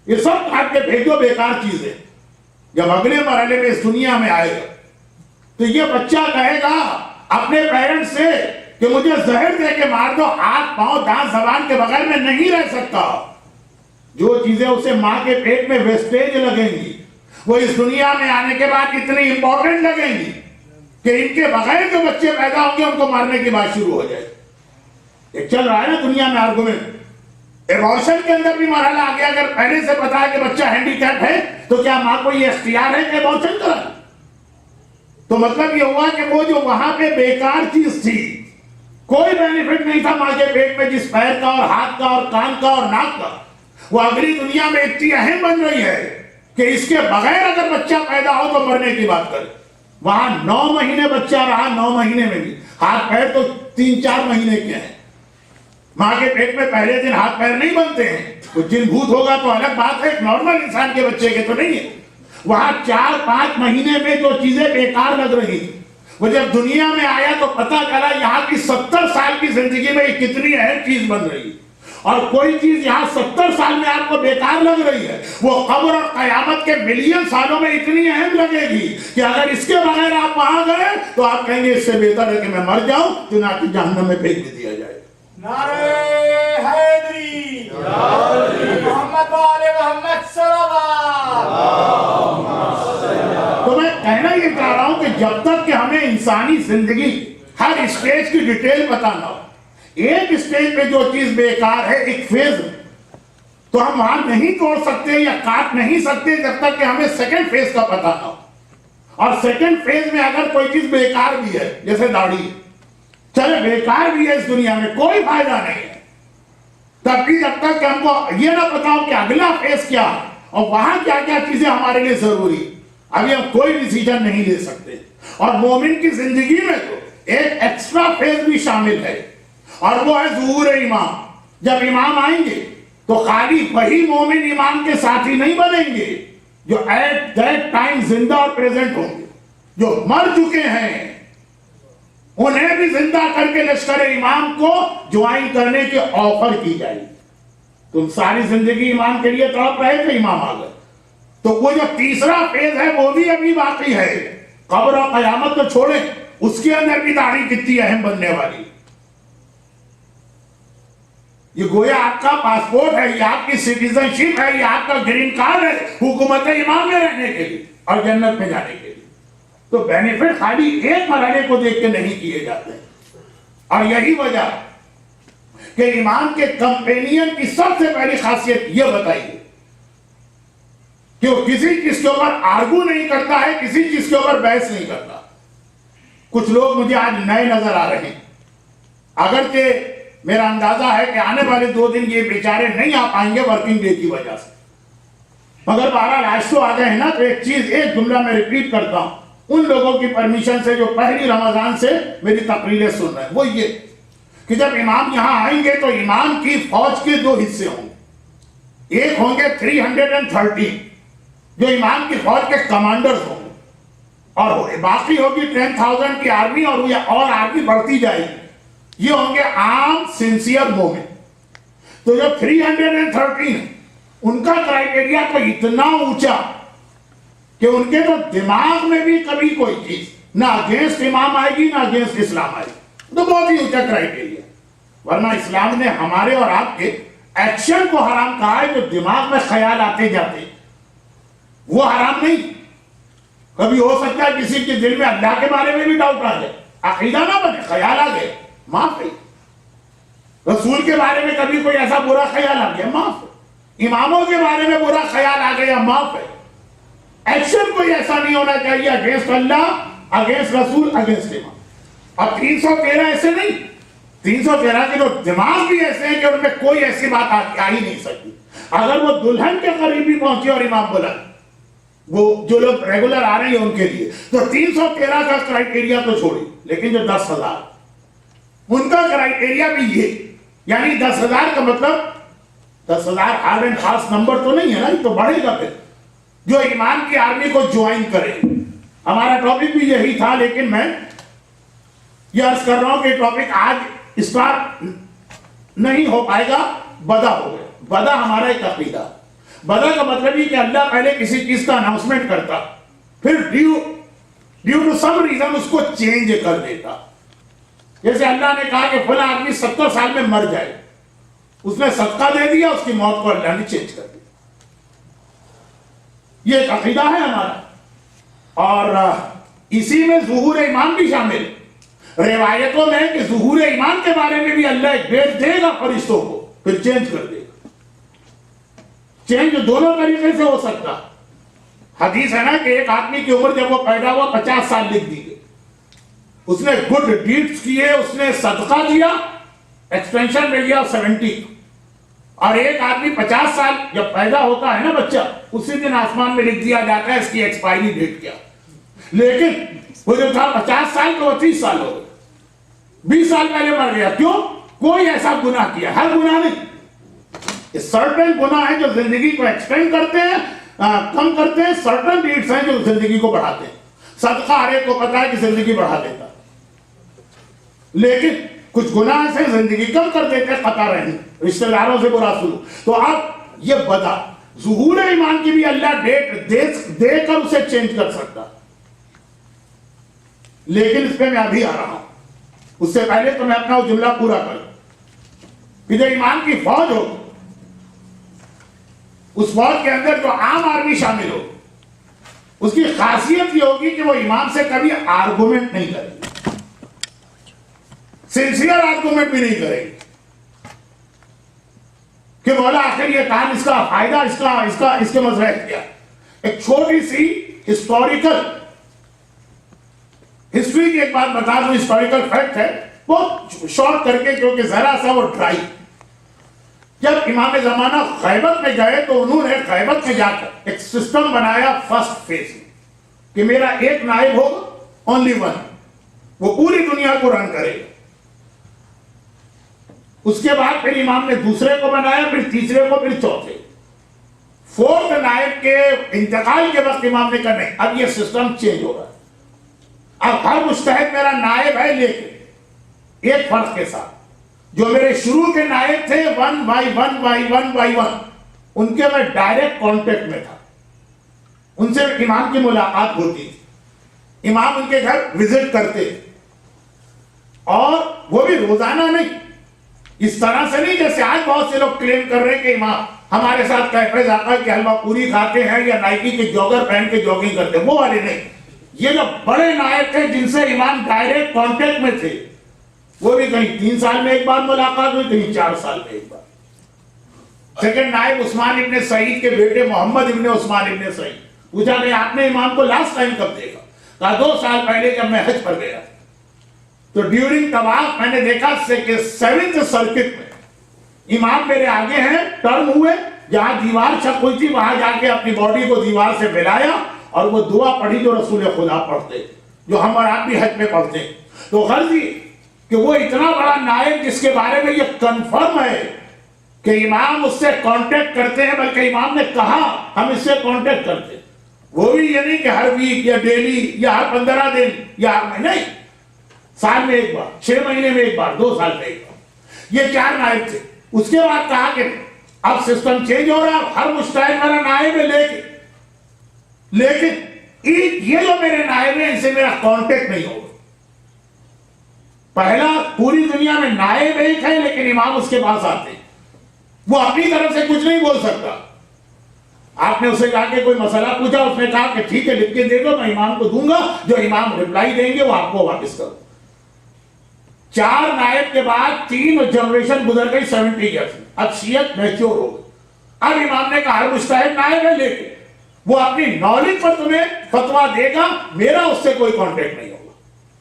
یہ سب کاٹ کے پھینکو، بیکار چیز ہے. جب اگلے مرحلے میں اس دنیا میں آئے گا تو یہ بچہ کہے گا اپنے پیرنٹ سے کہ مجھے زہر دے کے مار دو، ہاتھ پاؤں دانت زبان کے بغیر میں نہیں رہ سکتا. جو چیزیں اسے ماں کے پیٹ میں ویسٹیج لگیں گی وہ اس دنیا میں آنے کے بعد اتنی امپورٹنٹ لگیں گی کہ ان کے بغیر جو بچے پیدا ہوں گے ان کو مارنے کی بات شروع ہو جائے. ایک چل رہا ہے نا دنیا میں آرگومنٹ. ایبارشن کے اندر بھی مرحلہ آ گیا. اگر پہلے سے پتا ہے کہ بچہ ہینڈی کیپ ہے تو کیا ماں کو یہ اختیار ہے کہ ایبارشن کرائے؟ تو مطلب یہ ہوا کہ وہ جو وہاں پہ بیکار چیز تھی، کوئی بینیفٹ نہیں تھا ماں کے پیٹ میں، جس پیر کا اور ہاتھ کا اور کان کا اور ناک کا، وہ اگلی دنیا میں اتنی اہم بن رہی ہے کہ اس کے بغیر اگر بچہ پیدا ہو تو مرنے کی بات کرے. وہاں 9 مہینے بچہ رہا، 9 مہینے میں بھی ہاتھ پیر تو 3-4 مہینے کے ہیں. ماں کے پیٹ میں پہلے دن ہاتھ پیر نہیں بنتے ہیں. کچھ جن بھوت ہوگا تو الگ بات ہے، ایک نارمل انسان کے بچے کے تو نہیں ہے. وہاں 4-5 مہینے میں جو چیزیں بیکار لگ رہی، وہ جب دنیا میں آیا تو پتا چلا یہاں کی 70 سال کی زندگی میں یہ کتنی اہم چیز بن رہی. اور کوئی چیز یہاں 70 سال میں آپ کو بیکار لگ رہی ہے، وہ قبر اور قیامت کے ملین سالوں میں اتنی اہم لگے گی کہ اگر اس کے بغیر آپ وہاں گئے تو آپ کہیں گے اس سے بہتر ہے کہ میں مر جاؤں، چنانچہ جہنم میں پھینک دیا جائے. نعرہ حیدری، محمد والے محمد صلوات. تو میں کہنا یہ چاہ رہا ہوں کہ جب تک کہ ہمیں انسانی زندگی ہر اسٹیج کی ڈیٹیل بتانا ہو، ایک اسٹیج پہ جو چیز بیکار ہے، ایک فیز، تو ہم وہاں نہیں توڑ سکتے یا کاٹ نہیں سکتے جب تک کہ ہمیں سیکنڈ فیز کا پتہ نہ ہو. اور سیکنڈ فیز میں اگر کوئی چیز بیکار بھی ہے، جیسے داڑھی، چلے بیکار بھی ہے، اس دنیا میں کوئی فائدہ نہیں ہے، تب بھی جب تک کہ ہم کو یہ نہ پتا ہو کہ اگلا فیز کیا ہے اور وہاں کیا کیا چیزیں ہمارے لیے ضروری، ابھی ہم کوئی ڈیسیجن نہیں لے سکتے. اور مومن کی زندگی میں تو ایک ایکسٹرا فیز بھی شامل ہے، اور وہ ہے ظہور امام۔ جب امام آئیں گے تو خالی وہی مومن امام کے ساتھی نہیں بنیں گے جو ایٹ دیٹ ٹائم زندہ اور پریزنٹ ہوں گے، جو مر چکے ہیں انہیں بھی زندہ کر کے لشکر امام کو جوائن کرنے کی آفر کی جائے گی۔ تم ساری زندگی امام کے لیے تڑپ رہے تھے، امام آ گئے، تو وہ جو تیسرا فیز ہے وہ بھی ابھی باقی ہے۔ قبر اور قیامت تو چھوڑیں، اس کے اندر بھی تاریخ کتنی اہم بننے والی۔ یہ گویا آپ کا پاسپورٹ ہے، یہ آپ کی سٹیزن شپ ہے، یہ آپ کا گرین کارڈ ہے حکومت امام میں رہنے کے لیے اور جنت میں جانے کے لیے۔ تو بینیفٹ خالی ایک مرحلے کو دیکھ کے نہیں کیے جاتے، اور یہی وجہ کہ امام کے کمپینین کی سب سے پہلی خاصیت یہ بتائیے کہ وہ کسی چیز کے اوپر آرگو نہیں کرتا ہے، کسی چیز کے اوپر بحث نہیں کرتا۔ کچھ لوگ مجھے آج نئے نظر آ رہے ہیں، اگرچہ میرا اندازہ ہے کہ آنے والے 2 دن یہ بیچارے نہیں آ پائیں گے ورکنگ ڈے کی وجہ سے، مگر بہرحال آج تو آ گئے ہیں نا، تو ایک چیز ایک جملہ میں ریپیٹ کرتا ہوں ان لوگوں کی پرمیشن سے جو پہلی رمضان سے میری تقریریں سن رہے ہیں، وہ یہ کہ جب امام یہاں آئیں گے تو امام کی فوج کے 2 حصے ہوں گے۔ ایک ہوں گے 313 جو امام کی فوج کے کمانڈرز ہوں گے، اور باقی ہوگی 10,000 کی آرمی، اور آرمی بڑھتی جائے گی۔ یہ ہوں گے عام سنسیئر مومن۔ تو جو 313 ان کا کرائیٹیریا تو اتنا اونچا کہ ان کے تو دماغ میں بھی کبھی کوئی چیز نہ اگینسٹ امام آئے گی نہ اگینسٹ اسلام آئے گی، تو بہت ہی اونچا کرائیٹیریا۔ ورنہ اسلام نے ہمارے اور آپ کے ایکشن کو حرام کہا ہے، جو دماغ میں خیال آتے جاتے وہ حرام نہیں۔ کبھی ہو سکتا ہے کسی کے دل میں اللہ کے بارے میں بھی ڈاؤٹ آ جائے، عقیدہ نہ بنے، خیال آ گئے، معاف ہے۔ رسول کے بارے میں کبھی کوئی ایسا برا خیال آ گیا، معاف ہے۔ اماموں کے بارے میں برا خیال آ گیا، معاف ہے۔ ایکشن کوئی ایسا نہیں ہونا چاہیے اگینسٹ اللہ، اگینسٹ رسول، اگینسٹ امام۔ اب 313 ایسے نہیں، 313 کے جو دماغ بھی ایسے ہیں کہ ان میں کوئی ایسی بات آ ہی نہیں سکتی۔ اگر وہ دلہن کے قریب بھی پہنچے اور امام بولا، وہ جو لوگ ریگولر آ رہے ہیں ان کے لیے، تو 313 کا کرائیٹیریا تو چھوڑی، لیکن جو 10,000 ان کا کرائیٹیریا بھی یہ، یعنی 10,000 کا مطلب 10,000 ہارڈ اینڈ خاص نمبر تو نہیں ہے نا، یہ تو بڑھے گا پھر، جو امام کی آرمی کو جوائن کرے۔ ہمارا ٹاپک بھی یہی تھا، لیکن میں یہ عرض کر رہا ہوں کہ ٹاپک آج اسٹارٹ نہیں ہو پائے گا، بدا ہو گئے۔ بدا ہمارا ایک عقیدہ، بدا کا مطلب ہی کہ اللہ پہلے کسی چیز کا اناؤنسمنٹ کرتا، پھر ڈیو ٹو سم ریزن اس کو چینج کر دیتا۔ جیسے اللہ نے کہا کہ فلاں آدمی 70 سال میں مر جائے، اس نے صدقہ دے دیا، اس کی موت کو اللہ نے چینج کر دیا۔ یہ ایک عقیدہ ہے ہمارا، اور اسی میں ظہور امام بھی شامل ہے۔ روایتوں میں کہ ظہور امام کے بارے میں بھی اللہ ایک ڈیٹ دے گا فرشتوں کو، پھر چینج کر دے گا۔ چینج دونوں طریقے سے ہو سکتا۔ حدیث ہے نا کہ ایک آدمی کی عمر جب وہ پیدا ہوا 50 سال لکھ دی گئی، اس نے گڈ ڈیڈز کیے، اس نے صدقہ دیا، ایکسٹینشن مل گیا 70۔ اور ایک آدمی 50 سال جب پیدا ہوتا ہے نا بچہ، اسی دن آسمان میں لکھ دیا جاتا ہے اس کی ایکسپائری ڈیٹ کیا۔ لیکن وہ جو تھا 50 سال تو وہ 30 سال ہو گئے، 20 سال پہلے مر گیا۔ کیوں؟ کوئی ایسا گناہ کیا، ہر گناہ نہیں، سرٹن گناہ ہیں جو زندگی کو ایکسٹینڈ کرتے ہیں، کم کرتے ہیں، سرٹن ڈیڈز ہیں جو زندگی کو بڑھاتے ہیں۔ صدقہ ہر ایک کو پتا ہے کہ زندگی بڑھا دیتا، لیکن کچھ گناہ سے زندگی کم کر دیتے ہیں، قطع رحمی، رشتہ داروں سے برا سلوک۔ تو اب یہ بدا ظہور ایمان کی بھی اللہ ڈیٹ دے کر اسے چینج کر سکتا، لیکن اس پہ میں ابھی آ رہا ہوں۔ اس سے پہلے تو میں اپنا وہ جملہ پورا کروں کہ جو ایمان کی فوج ہو، اس فوج کے اندر جو عام آرمی شامل ہو، اس کی خاصیت یہ ہوگی کہ وہ امام سے کبھی آرگومنٹ نہیں کرے گی، سنسیئر آرگومنٹ بھی نہیں کرے گی کہ بولا آخر یہ کام، اس کا فائدہ، اس کے مذہب کیا۔ ایک چھوٹی سی ہسٹوریکل ہسٹری کی ایک بات بتا دوں، ہسٹوریکل فیکٹ ہے، بہت شارٹ کر کے، کیونکہ ذرا سا وہ ڈرائی۔ جب امام زمانہ خیبر میں گئے تو انہوں نے خیبر میں جا کر ایک سسٹم بنایا فرسٹ فیز میں کہ میرا ایک نائب ہوگا، اونلی ون، وہ پوری دنیا کو رن کرے گا. اس کے بعد پھر امام نے دوسرے کو بنایا, پھر تیسرے کو, پھر چوتھے. فورتھ نائب کے انتقال کے وقت امام نے کہا نہیں, اب یہ سسٹم چینج ہو رہا ہے. اب ہر مجتہد میرا نائب ہے, لیکن ایک فرق کے ساتھ, جو میرے شروع کے نائب تھے 1 ان کے میں ڈائریکٹ کانٹیکٹ میں تھا. ان سے امام کی ملاقات ہوتی تھی, امام ان کے گھر وزٹ کرتے, اور وہ بھی روزانہ نہیں, اس طرح سے نہیں جیسے آج بہت سے لوگ کلیم کر رہے ہیں کہ امام ہمارے ساتھ کیفے ذائقہ کی حلوہ پوری کھاتے ہیں یا نائکی کے جوگر پہن کے جوگنگ کرتے ہیں, وہ والے نہیں. یہ جو بڑے نائب تھے جن سے امام ڈائریکٹ کانٹیکٹ میں تھے, وہ بھی کہیں 3 سال میں ایک بار ملاقات ہوئی, کہیں 4 سال میں ایک بار. سیکنڈ نائب عثمان ابن سعید کے بیٹے محمد ابن عثمان ابن سعید. پوچھا کہ آپ نے امام کو لاسٹ ٹائم کب دیکھا؟ کہا 2 سال پہلے جب میں حج پر گیا. تو ڈیورنگ طواف میں نے دیکھا کہ 7th سرکٹ میں امام میرے آگے ہیں, ٹرن ہوئے, جہاں دیوار چھپ ہوئی تھی وہاں جا کے اپنی باڈی کو دیوار سے ملایا اور وہ دعا پڑھی جو رسول خدا پڑھتے, جو ہم اور آپ بھی حج میں پڑھتے ہیں. تو غرض یہ کہ وہ اتنا بڑا نائب جس کے بارے میں یہ کنفرم ہے کہ امام اس سے کانٹیکٹ کرتے ہیں, بلکہ امام نے کہا ہم اس سے کانٹیکٹ کرتے ہیں. وہ بھی یہ نہیں کہ ہر ویک یا ڈیلی یا ہر 15 دن یا ہر مہینے, نہیں, سال میں ایک بار, 6 مہینے میں ایک بار, 2 سال میں ایک بار. یہ 4 نائب تھے. اس کے بعد کہا کہ اب سسٹم چینج ہو رہا ہے, ہر مجتہد میرا نائب ہے, لیکن یہ جو میرے نائب ہیں ان سے میرا کانٹیکٹ نہیں ہوگا. پہلا, پوری دنیا میں نائب ایک ہے لیکن امام اس کے پاس آتے ہیں, وہ اپنی طرف سے کچھ نہیں بول سکتا. آپ نے اسے کہا کہ کوئی مسئلہ پوچھا, اس نے کہا کہ ٹھیک ہے لکھ کے دے دو, میں امام کو دوں گا, جو امام ریپلائی دیں گے وہ آپ کو واپس کرو. 4 نائب کے بعد 3 جنریشن گزر گئی, 70 ایئرس. اب شیعت میچور ہو گئی. اب امام نے کہا ہر مجتہد نائب ہے, لیکن وہ اپنی نالج پر تمہیں فتویٰ دے گا, میرا اس سے کوئی کانٹیکٹ نہیں ہوگا.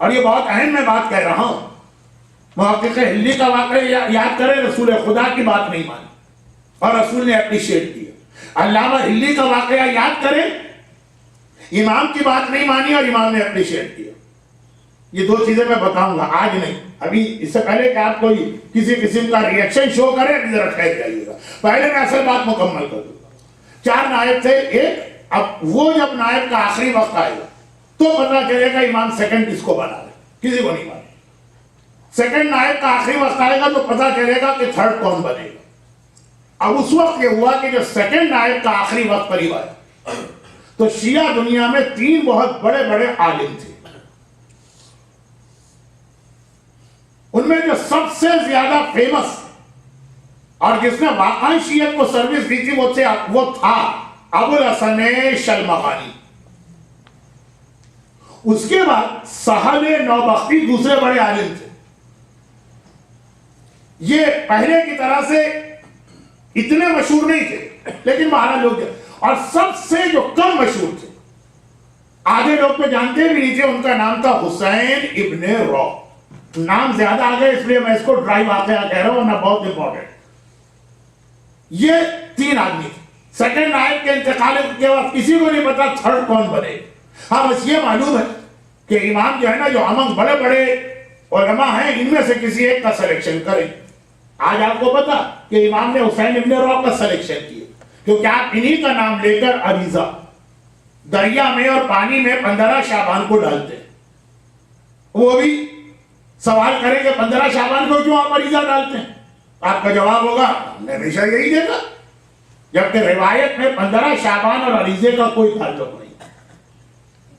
اور یہ بہت اہم میں بات کہہ رہا ہوں. محقق ہلی کا واقعہ یاد کریں, رسول خدا کی بات نہیں مانی اور رسول نے اپریشیٹ کیا. علامہ ہلی کا واقعہ یاد کریں, امام کی بات نہیں مانی اور امام نے اپریشیٹ کیا. یہ 2 چیزیں میں بتاؤں گا, آج نہیں, ابھی اس سے پہلے کہ آپ کوئی کسی قسم کا ریئیکشن شو کریں, ذرا ٹھہر جائیے گا, پہلے میں اصل بات مکمل کر دوں گا. 4 نائب تھے, ایک, اب وہ جب نائب کا آخری وقت آئے گا تو پتہ چلے گا امام سیکنڈ کس کو بنا رہے, کسی کو نہیں مانے. سیکنڈ نائب کا آخری وقت آئے گا تو پتہ چلے گا کہ تھرڈ کون بنے گا. اب اس وقت یہ ہوا کہ جو سیکنڈ نائب کا آخری وقت قریب آیا تو شیعہ دنیا میں 3 بہت بڑے بڑے عالم تھے. ان میں جو سب سے زیادہ فیمس اور جس نے واقعی شیعت کو سروس دی تھی وہ تھا ابو الحسن شلمغانی. اس کے بعد سہل نوبختی دوسرے بڑے عالم تھے. یہ پہلے کی طرح سے اتنے مشہور نہیں تھے لیکن بہرحال لوگ تھے. اور سب سے جو کم مشہور تھے, آدھے لوگ تو جانتے بھی نہیں تھے, ان کا نام تھا حسین ابن رو. نام زیادہ آ گئے اس لیے میں اس کو ڈرائی واقعہ کہہ رہا ہوں, ورنہ بہت امپورٹنٹ. یہ 3 آدمی تھے. سیکنڈ نائب کے انتقال کے بعد کسی کو نہیں پتا تھرڈ کون بنے. ہاں بس یہ معلوم ہے کہ امام جو ہے نا, جو امام بڑے بڑے علماء ہیں, ان میں سے کسی ایک کا سلیکشن کریں. آج آپ کو پتا کہ امام نے حسین ابن رو کا سلیکشن کیا, کیونکہ آپ انہی کا نام لے کر عریضہ دریا میں اور پانی میں 15 شعبان کو ڈالتے ہیں. وہ بھی سوال کریں کہ 15 شعبان کو کیوں آپ عریضہ ڈالتے ہیں؟ آپ کا جواب ہوگا ہم نے ہمیشہ یہی دیکھا, جبکہ روایت میں 15 شعبان اور عریضے کا کوئی تعلق نہیں.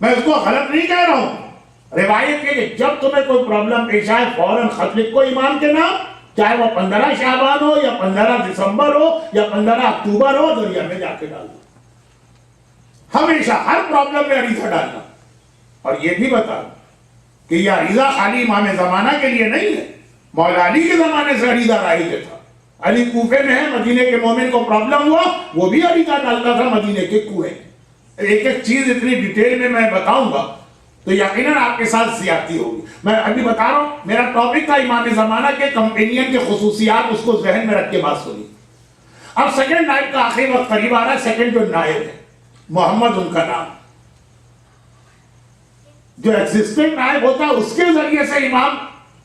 میں اس کو غلط نہیں کہہ رہا ہوں. روایت کے کہ جب تمہیں کوئی پرابلم پیش آئے فوراً خط لکھو امام کے نام, چاہے وہ 15 شعبان ہو یا 15 دسمبر ہو یا 15 اکتوبر ہو, دریا میں جا کے ڈال دو. ہمیشہ ہر پرابلم میں عریضہ ڈالنا. اور یہ بھی بتا دو کہ یہ عریضہ خالی امام زمانہ کے لیے نہیں ہے, مولا علی کے زمانے سے عریضہ رائج تھا. علی کوفے میں ہے, مدینے کے مومن کو پرابلم ہوا وہ بھی عریضہ ڈالتا تھا مدینے کے کنویں. ایک ایک چیز اتنی ڈیٹیل میں بتاؤں گا تو یقیناً آپ کے ساتھ زیادتی ہوگی. میں ابھی بتا رہا ہوں, میرا ٹاپک تھا امام زمانہ کے کمپینین کے خصوصیات, اس کو ذہن میں رکھ کے بات سنی. اب سیکنڈ نائب کا آخری وقت قریب آ رہا ہے. سیکنڈ جو نائب ہے محمد ان کا نام, جو ایگزسٹنگ نائب ہوتا ہے اس کے ذریعے سے امام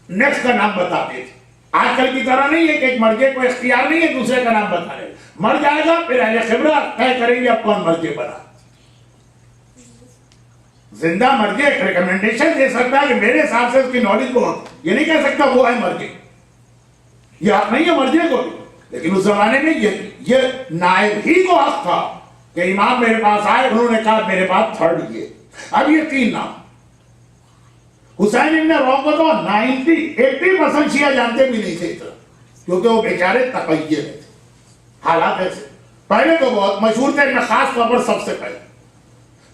نیکسٹ کا نام بتاتے تھے. آج کل کی طرح نہیں ہے کہ ایک مرجع کو اختیار نہیں ہے دوسرے کا نام بتانے. مر جائے گا پھر اہل خبرہ طے کریں گے اب کون مرجع بنا. زندہ مرجع ایک ریکمنڈیشن دے سکتا ہے کہ میرے حساب سے اس کی نالج بہت, یہ نہیں کہہ سکتا وہ ہے مرجع, یہ حق نہیں ہے مرجع کو بھی. لیکن اس زمانے میں یہ نائب ہی کو حق تھا کہ امام میرے پاس آئے, انہوں نے کہا میرے پاس تھرڈ یہ. اب یہ تین نام حسین ابن روح کو تو 80% شیعہ جانتے بھی نہیں تھے کیونکہ وہ بیچارے تقیہ تھے. حالات ایسے پہلے تو بہت مشہور تھے, میں خاص طور پر سب سے پہلے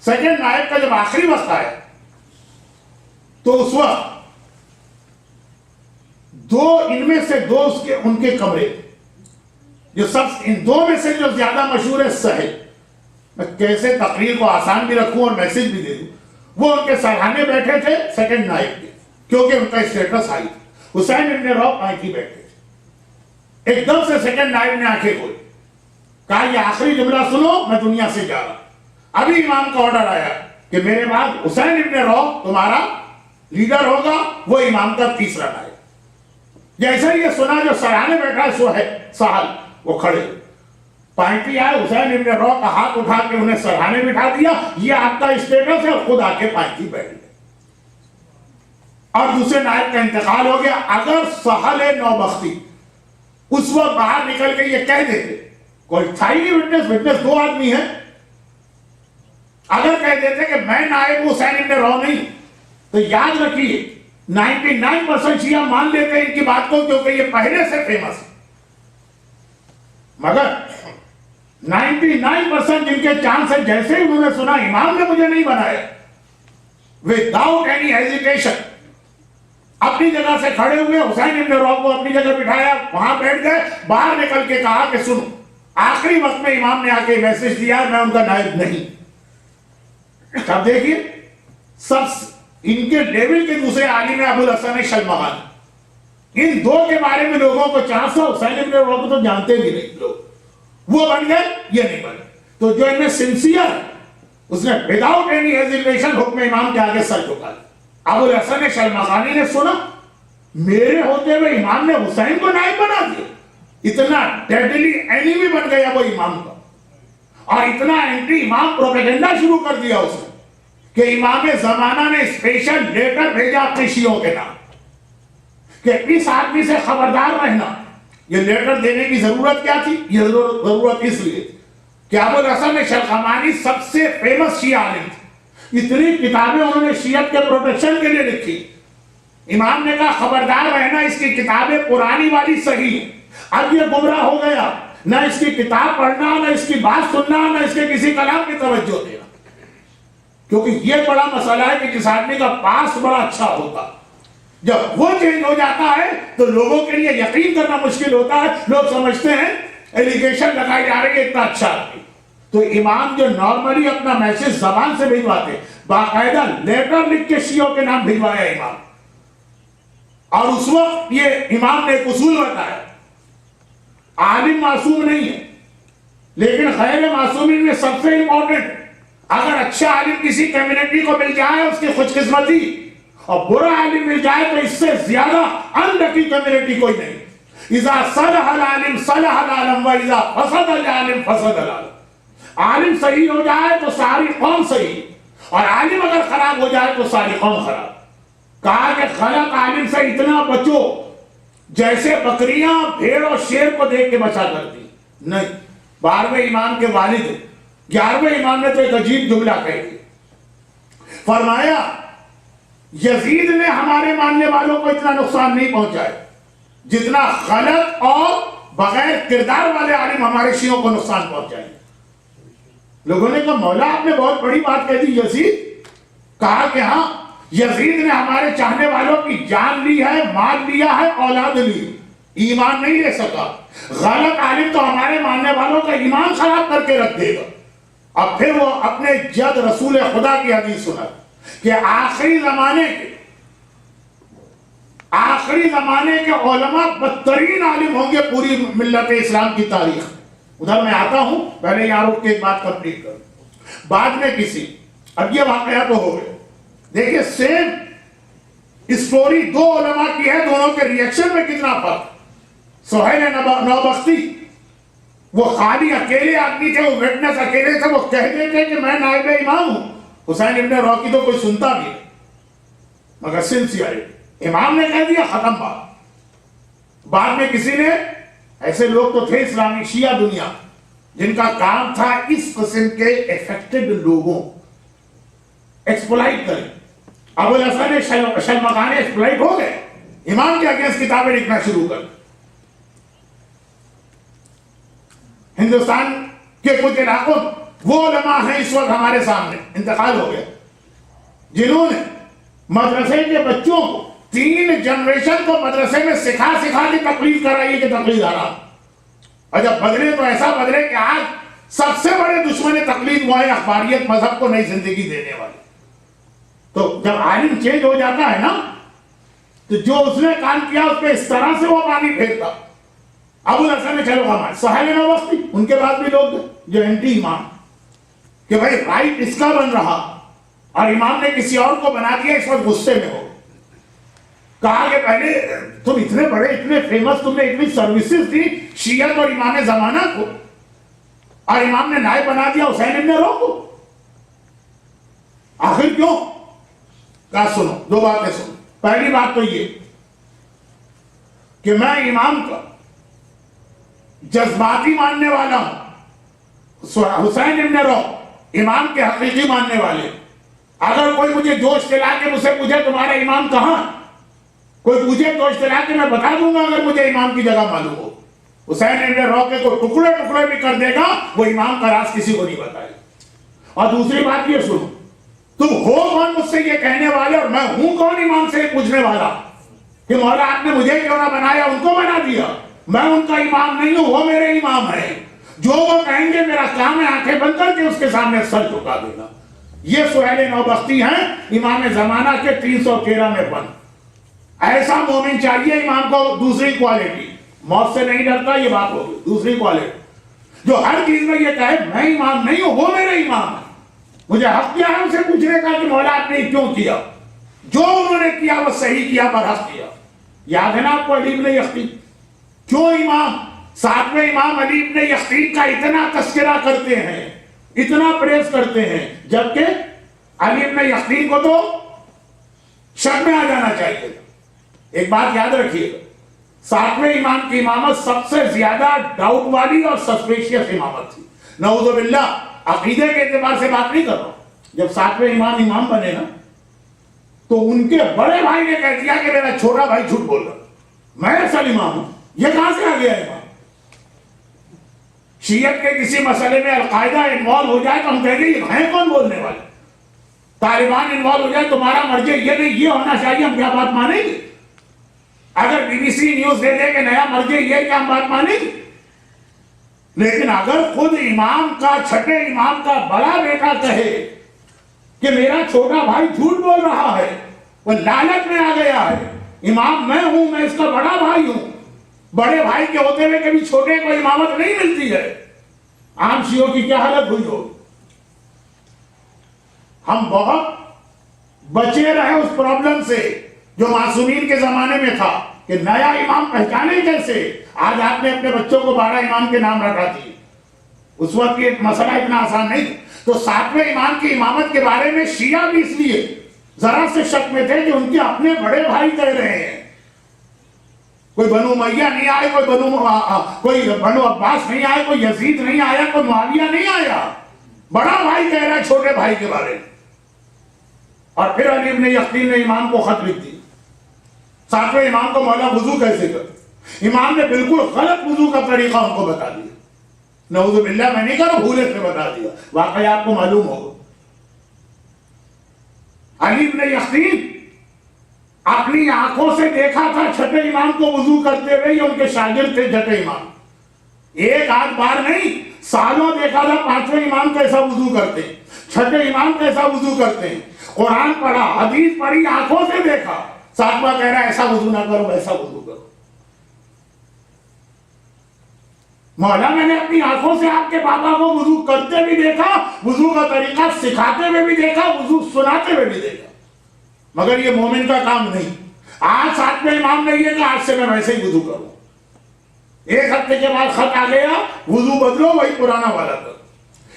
سیکنڈ نائب کا جب آخری وقت آیا تو اس وقت ان میں سے دو ان کے کمرے جو سب ان دو میں سے جو زیادہ مشہور ہے سہل, میں کیسے تقریر کو آسان بھی رکھوں اور میسج بھی دے دوں, وہ ان کے سرحانے بیٹھے تھے سیکنڈ نائب کے, کیونکہ ان کا اسٹیٹس ہائی تھا. حسین ابن روح پائکی بیٹھے تھے. ایک دم سے سیکنڈ نائب نے آنکھیں کھولی, کہا یہ آخری جملہ سنو, میں دنیا سے جا رہا. ابھی امام کا آرڈر آیا کہ میرے بعد حسین ابن روح تمہارا لیڈر ہوگا, وہ امام کا تیسرا نائب. جیسے یہ سنا جو سرحانے بیٹھا ہے سو ہے سہل, وہ کھڑے پائنٹی آئے, حسین ابن روح کا ہاتھ اٹھا کے انہیں سرحانے بٹھا دیا, یہ آپ کا اسٹیٹس ہے, اور خود آ کے پائنٹی بیٹھ گئے. اور دوسرے نائب کا انتقال ہو گیا. اگر سہل نوبختی اس وقت باہر نکل کے یہ کہہ دیتے, کوئی تھا ہی نہیں وٹنس دو آدمی ہیں, اگر کہہ دیتے کہ میں نائب حسین ابن روح نہیں, تو یاد رکھیے 99% شیعہ مان لیتے ان کی بات کو کیونکہ یہ پہلے سے فیمس ہے. مگر 99% جن کے چانس ہے, جیسے ہی انہوں نے سنا امام نے مجھے نہیں بنایا, وداؤٹ اینی ہیزیٹیشن اپنی جگہ سے کھڑے ہوئے, حسین ابن روح کو اپنی جگہ بٹھایا, وہاں بیٹھ گئے, باہر نکل کے کہا کہ سنو, آخری وقت میں امام نے آ کے میسج دیا میں ان کا نائب نہیں. اب دیکھیے سب ان کے لیول کے دوسرے عالم ابو الحسن شلمغانی, ان دو کے بارے میں لوگوں کو چانس تھا, حسین ابن روح کو تو جانتے بھی نہیں لوگ, وہ بن گئے یہ نہیں بنے. تو جو ان میں سنسیئر اس نے وداؤٹ اینی ہیزیٹیشن حکم امام کے آگے سر جھکا. ابو الحسن شلمغانی نے سنا میرے ہوتے ہوئے امام نے حسین کو نائب بنا دیا, اتنا ڈیڈلی اینیمی بن گیا وہ امام کا, اور اتنا اینٹی امام پروپیگنڈا شروع کر دیا اس نے کہ امام زمانہ نے اسپیشل لیٹر بھیجا اپنے شیعوں کے نام کہ اس آدمی سے خبردار رہنا. یہ لیٹر دینے کی ضرورت کیا تھی؟ یہ ضرورت اس لیے کہ ابو الحسن شلمغانی سب سے فیمس شیعہ عالم تھے, اتنی کتابیں انہوں نے شیعت کے پروٹیکشن کے لیے لکھی. امام نے کہا خبردار رہنا, اس کی کتابیں پرانی والی صحیح ہیں, اب یہ گمراہ ہو گیا, نہ اس کی کتاب پڑھنا, نہ اس کی بات سننا, نہ اس کے کسی کلام کی توجہ دینا. کیونکہ یہ بڑا مسئلہ ہے کہ جس آدمی کا پاس بڑا اچھا ہوتا, جب وہ چینج ہو جاتا ہے تو لوگوں کے لیے یقین کرنا مشکل ہوتا ہے. لوگ سمجھتے ہیں ایلیگیشن لگائی جا رہی ہے اتنا اچھا آدمی. تو امام جو نارملی اپنا میسج زبان سے بھجواتے, باقاعدہ لیٹر لکھ کے شیعوں کے نام بھجوایا امام. اور اس وقت یہ امام نے ایک اصول بتایا, عالم معصوم نہیں ہے لیکن غیر معصومین میں سب سے امپورٹنٹ, اگر اچھا عالم کسی کمیونٹی کو مل جائے اس کی خوش قسمتی, اور برا عالم مل جائے تو اس سے زیادہ انلکی کمیونٹی کوئی نہیں. اذا صلح العالم صلح العالم واذا فسد العالم فسد العالم. عالم صحیح ہو جائے تو ساری قوم صحیح, اور عالم اگر خراب ہو جائے تو ساری قوم خراب. کہا کہ غلط عالم سے اتنا بچو جیسے بکریاں بھیڑ اور شیر کو دیکھ کے بچا کرتی. نہیں, 12ویں امام کے والد 11ویں امام نے تو ایک عجیب جملہ کہہ دیا, فرمایا یزید نے ہمارے ماننے والوں کو اتنا نقصان نہیں پہنچایا جتنا غلط اور بغیر کردار والے عالم ہمارے شیعوں کو نقصان پہنچائے. لوگوں نے کہا مولا آپ نے بہت بڑی بات کہہ دی یزید. کہا کہ ہاں, یزید نے ہمارے چاہنے والوں کی جان لی ہے, مال لیا ہے, اولاد لی, ایمان نہیں لے سکا. غلط عالم تو ہمارے ماننے والوں کا ایمان خراب کر کے رکھ دے گا. اب پھر وہ اپنے جد رسول خدا کی حدیث سنا کہ آخری زمانے کے علماء بدترین عالم ہوں گے پوری ملت اسلام کی تاریخ. ادھر میں آتا ہوں, پہلے یہاں رک کے ایک بات کمپلیٹ کروں. بعد میں اب یہ واقعہ تو ہو گئے, دیکھیں سیم اسٹوری دو علماء کی ہے, دونوں کے ریئیکشن میں کتنا فرق. سہیل نوبختی وہ خالی اکیلے آدمی تھے, وہ وٹنس اکیلے تھے, وہ کہتے تھے کہ میں نائب امام ہوں. حسین ابن روکی تو کوئی سنتا بھی نہیں, مگر سنسیئر امام نے کہہ دیا, ختم بات. بعد میں کسی نے, ایسے لوگ تو تھے اسلامی شیعہ دنیا جن کا کام تھا اس قسم کے افیکٹڈ لوگوں ایکسپلائٹ کریں. ابو الحسن شلمغانی ایکسپلائٹ ہو گئے, امام کے اگینسٹ کتابیں لکھنا شروع کر. ہندوستان کے کچھ علاقوں وہ علماء ہیں اس وقت ہمارے سامنے, انتقال ہو گیا, جنہوں نے مدرسے کے بچوں کو 3 جنریشن کو مدرسے میں سکھا کے تقلید کرائی کہ تقلید حرام. اور جب بدلے تو ایسا بدلے کہ آج سب سے بڑے دشمن تقلید وہ ہے اخباریت, مذہب کو نئی زندگی دینے والے. تو جب عالم چینج ہو جاتا ہے نا, تو جو اس نے کام کیا اس پہ اس طرح سے وہ پانی پھیرتا. ابو الحسن شلمغانی, سہیل نوبختی, ان کے بعد بھی لوگ جو اینٹی امام کہ بھائی رائٹ اس کا بن رہا اور امام نے کسی اور کو بنا دیا, اس وقت غصے میں ہو. کہا کہ پہلے تم اتنے بڑے, اتنے فیمس, تم نے اتنی سروسز دی شیعت اور امام زمانہ کو, اور امام نے نائب بنا دیا حسین ابن رو کو. آخر کیوں؟ کہا سنو, 2 باتیں سنو. پہلی بات تو یہ کہ میں امام کا جذباتی ماننے والا ہوں, حسین ابن رو امام کے حقیقی ماننے والے. اگر کوئی مجھے جوش دلا کے مجھ سے پوچھے تمہارا امام کہاں, کوئی مجھے جوش دلا کے میں بتا دوں گا اگر مجھے امام کی جگہ معلوم ہو. حسین ابن رو کے کو ٹکڑے بھی کر دے گا, وہ امام کا راز کسی کو نہیں بتائے. اور دوسری بات یہ سنو, تم ہو کون مجھ سے یہ کہنے والے, اور میں ہوں کون امام سے پوچھنے والا کہ مولا آپ نے مجھے کیوں نہ بنایا, ان کو بنا دیا. میں ان کا امام نہیں ہوں, وہ میرے امام ہیں. جو وہ کہیں گے میرا کام ہے آنکھیں بند کر کے اس کے سامنے سر جھکا دینا. یہ سہیل نوبختی ہیں, امام زمانہ کے 313 میں بند. ایسا مومن چاہیے امام کو. دوسری کوالٹی, موت سے نہیں ڈرتا, یہ بات ہوگی. دوسری کوالٹی جو ہر چیز میں یہ کہے میں امام نہیں ہوں, وہ میرے امام ہے. مجھے حق کیا ہے ان سے پوچھنے کا کہ مولا آپ نے کیوں کیا, جو انہوں نے کیا وہ صحیح کیا, برحق کیا. یاد ہے نا آپ کو علی ابن یقین, کیوں امام 7ویں امام علی ابن یقین کا اتنا تذکرہ کرتے ہیں, اتنا پریز کرتے ہیں, جبکہ علی ابن یقین کو تو شک میں آ جانا چاہیے. ایک بات یاد رکھیے, 7ویں امام کی امامت سب سے زیادہ ڈاؤٹ والی اور سسپیشیس امامت تھی. نعوذ باللہ, عقیدے کے اعتبار سے بات نہیں کر رہا. جب 7ویں امام بنے نا, تو ان کے بڑے بھائی نے کہہ دیا کہ میرا چھوٹا بھائی جھوٹ بول رہا, میں اصل امام ہوں. یہ کہاں سے آ گیا امام؟ شیعت کے کسی مسئلے میں القاعدہ انوالو ہو جائے تو ہم کہیں گے یہ ہیں کون بولنے والے. طالبان انوالو ہو جائے تمہارا مرجع یہ نہیں, یہ ہونا چاہیے, ہم کیا بات مانیں گے؟ اگر BBC نیوز دے دے کہ نیا مرجع یہ, کیا ہم بات مانیں گے؟ لیکن اگر خود امام کا, چھٹے امام کا بڑا بیٹا کہے کہ میرا چھوٹا بھائی جھوٹ بول رہا ہے, وہ لعنت میں آ گیا ہے, امام میں ہوں, میں اس کا بڑا بھائی ہوں. بڑے بھائی کے ہوتے ہوئے کبھی چھوٹے کو امامت نہیں ملتی ہے. عام شیعوں کی کیا حالت ہوئی ہوگی. ہم بہت بچے رہے اس پرابلم سے جو معصومین کے زمانے میں تھا کہ نیا امام پہچانے کیسے. آج آپ نے اپنے بچوں کو 12 امام کے نام رکھا دیے, اس وقت یہ مسئلہ اتنا آسان نہیں. تو 7ویں امام کی امامت کے بارے میں شیعہ بھی اس لیے ذرا سے شک میں تھے کہ ان کے اپنے بڑے بھائی کہہ رہے ہیں. کوئی بنو امیہ نہیں آئے, کوئی بنو عباس نہیں آئے, کوئی یزید نہیں آیا, کوئی معاویہ نہیں آیا, بڑا بھائی کہہ رہا ہے چھوٹے بھائی کے بارے میں. اور پھر علی ابن یقین نے امام کو خط لکھ دی. 7ویں امام کو مولا وضو کیسے کر, امام نے بالکل غلط وضو کا طریقہ ان کو بتا دیا. نعوذ باللہ, میں نہیں کہہ رہا, بھولے سے بتا دیا, واقعی آپ کو معلوم ہوگا. علی ابن یقین اپنی آنکھوں سے دیکھا تھا چھٹے امام کو وضو کرتے ہوئے, یہ ان کے شاگرد تھے چھٹے امام. ایک آدھ بار نہیں, سالوں دیکھا تھا 5ویں امام کیسا وضو کرتے ہیں, چھٹے امام کیسا وضو کرتے ہیں. قرآن پڑھا, حدیث پڑھی, آنکھوں سے دیکھا. 7واں کہہ رہا ہے ایسا وضو نہ کرو, ایسا وضو کرو. مولا میں نے اپنی آنکھوں سے آپ کے بابا کو وضو کرتے بھی دیکھا, وضو کا طریقہ سکھاتے ہوئے بھی دیکھا, وضو سناتے ہوئے بھی دیکھا. مگر یہ مومن کا کام نہیں. آج ساتھ میں امام نے یہ کہا آج سے میں ویسے ہی وضو کروں. ایک ہفتے کے بعد خط آ گیا وضو بدلو وہی پرانا والا کرو.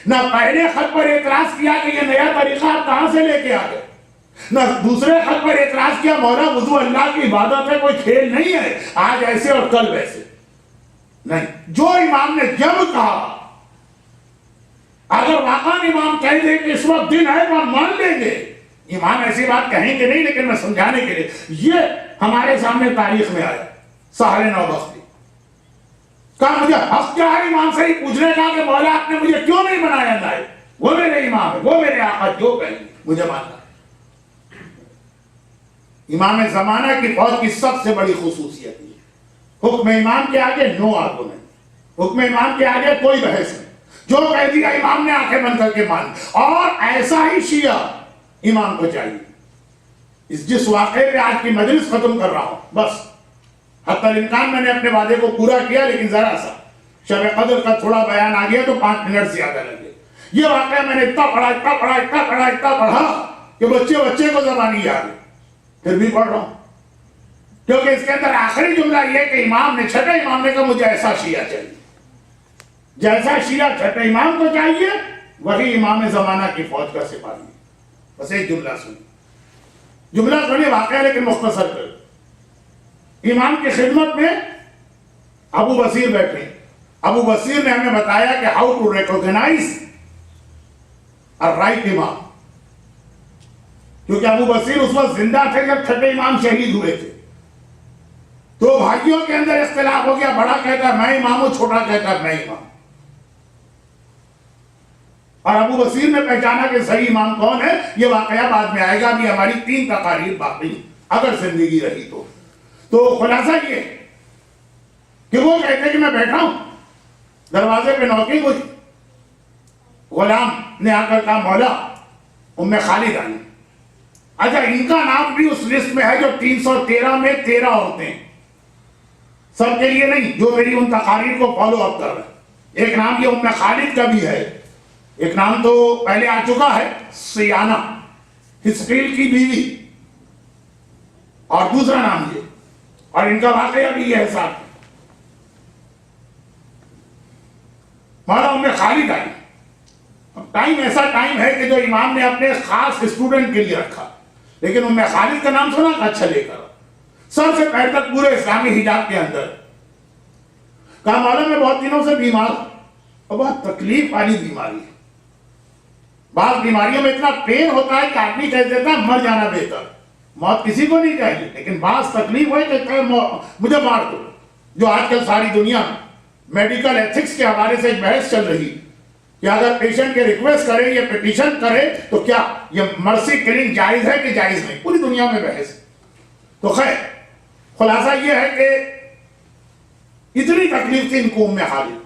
نہ پہلے خط پر اعتراض کیا کہ یہ نیا طریقہ آپ کہاں سے لے کے آ گئے, نہ دوسرے خط پر اعتراض کیا مولا وضو اللہ کی عبادت ہے, کوئی کھیل نہیں ہے, آج ایسے اور کل ویسے نہیں. جو امام نے جب کہا, اگر واقعا امام کہہ دے کہ اس وقت دن ہے تو ہم مان لیں گے. امام ایسی بات کہیں گے نہیں, لیکن میں سمجھانے کے لیے, یہ ہمارے سامنے تاریخ میں آیا. سہل نوبختی کہا مجھے حق کیا ہے امام سے ہی پوچھنے کا کہ مولا آپ نے مجھے کیوں نہیں بنایا نائب, وہ میرے امام ہے, وہ میرے آقا, جو کہیں مجھے ماننا ہے. امام زمانہ کی فوج کی سب سے بڑی خصوصیت یہ, حکم امام کے آگے نو آرگومنٹ, حکم امام کے آگے کوئی بحث نہیں, جو کہہ دیا امام نے آنکھیں بند کر کے مان. اور ایسا ہی شیعہ امام کو چاہیے. جس واقعے پہ آج کی مجلس ختم کر رہا ہوں, بس حتی الامکان میں نے اپنے وعدے کو پورا کیا, لیکن ذرا سا شب قدر کا تھوڑا بیان آ گیا تو 5 منٹ زیادہ لگے. یہ واقعہ میں نے اتنا پڑھا کہ بچے کو زبانی یاد ہے, پھر بھی پڑھ رہا ہوں, کیونکہ اس کے اندر آخری جملہ یہ کہ امام نے, چھٹے امام نے کہا مجھے ایسا شیعہ چاہیے, جیسا شیعہ چھٹے امام کو چاہیے وہی امام زمانہ کی فوج کا سپاہی. بس ایک جملہ سنیے واقعہ لیکن مختصر کر. امام کی خدمت میں ابو بصیر بیٹھے. ابو بصیر نے ہمیں بتایا کہ ہاؤ ٹو ریکوگنائز رائٹ امام, کیونکہ ابو بصیر اس وقت زندہ تھے جب چھٹے امام شہید ہوئے تھے. تو بھائیوں کے اندر اختلاف ہو گیا, بڑا کہتا ہے میں امام ہوں, چھوٹا کہتا ہے میں امام. اور ابو بصیر نے پہچانا کہ صحیح امام کون ہے. یہ واقعہ بعد میں آئے گا, ابھی ہماری 3 تقاریر باقی اگر زندگی رہی تو خلاصہ یہ کہ وہ کہتے کہ میں بیٹھا ہوں, دروازے پہ نوکی ہوئی, غلام نے آ کر کہا مولا ام خالد آئی. اچھا ان کا نام بھی اس لسٹ میں ہے جو 313 میں 13 عورتیں, سب کے لیے نہیں, جو میری ان تقاریر کو فالو اپ کر رہے ہیں. ایک نام یہ ام خالد کا بھی ہے, ایک نام تو پہلے آ چکا ہے سیانہ, ہسقیل کی بیوی, اور دوسرا نام یہ, اور ان کا واقعہ بھی یہ ہے ساتھ. مولا ام خالد آئی. ٹائم ایسا ٹائم ہے کہ جو امام نے اپنے خاص اسٹوڈنٹ کے لیے رکھا, لیکن ام خالد کا نام سنا, اچھا لے کر سر سے پیر تک پورے اسلامی حجاب کے اندر. کہا مولا میں بہت دنوں سے بیمار ہوں, اور بہت تکلیف والی بیماری ہے. بعض بیماریوں میں اتنا پین ہوتا ہے کہ آدمی کہہ دیتا ہے مر جانا بہتر, موت کسی کو نہیں چاہیے, لیکن بعض تکلیف ہوئے کہ مجھے مار دو. جو آج کل ساری دنیا میڈیکل ایتھکس کے حوالے سے ایک بحث چل رہی کہ اگر پیشنٹ کے ریکویسٹ کرے یا پٹیشن کرے تو کیا یہ مرسی کلنگ جائز ہے کہ جائز نہیں, پوری دنیا میں بحث. تو خیر خلاصہ یہ ہے کہ اتنی تکلیف تھی ان کو ام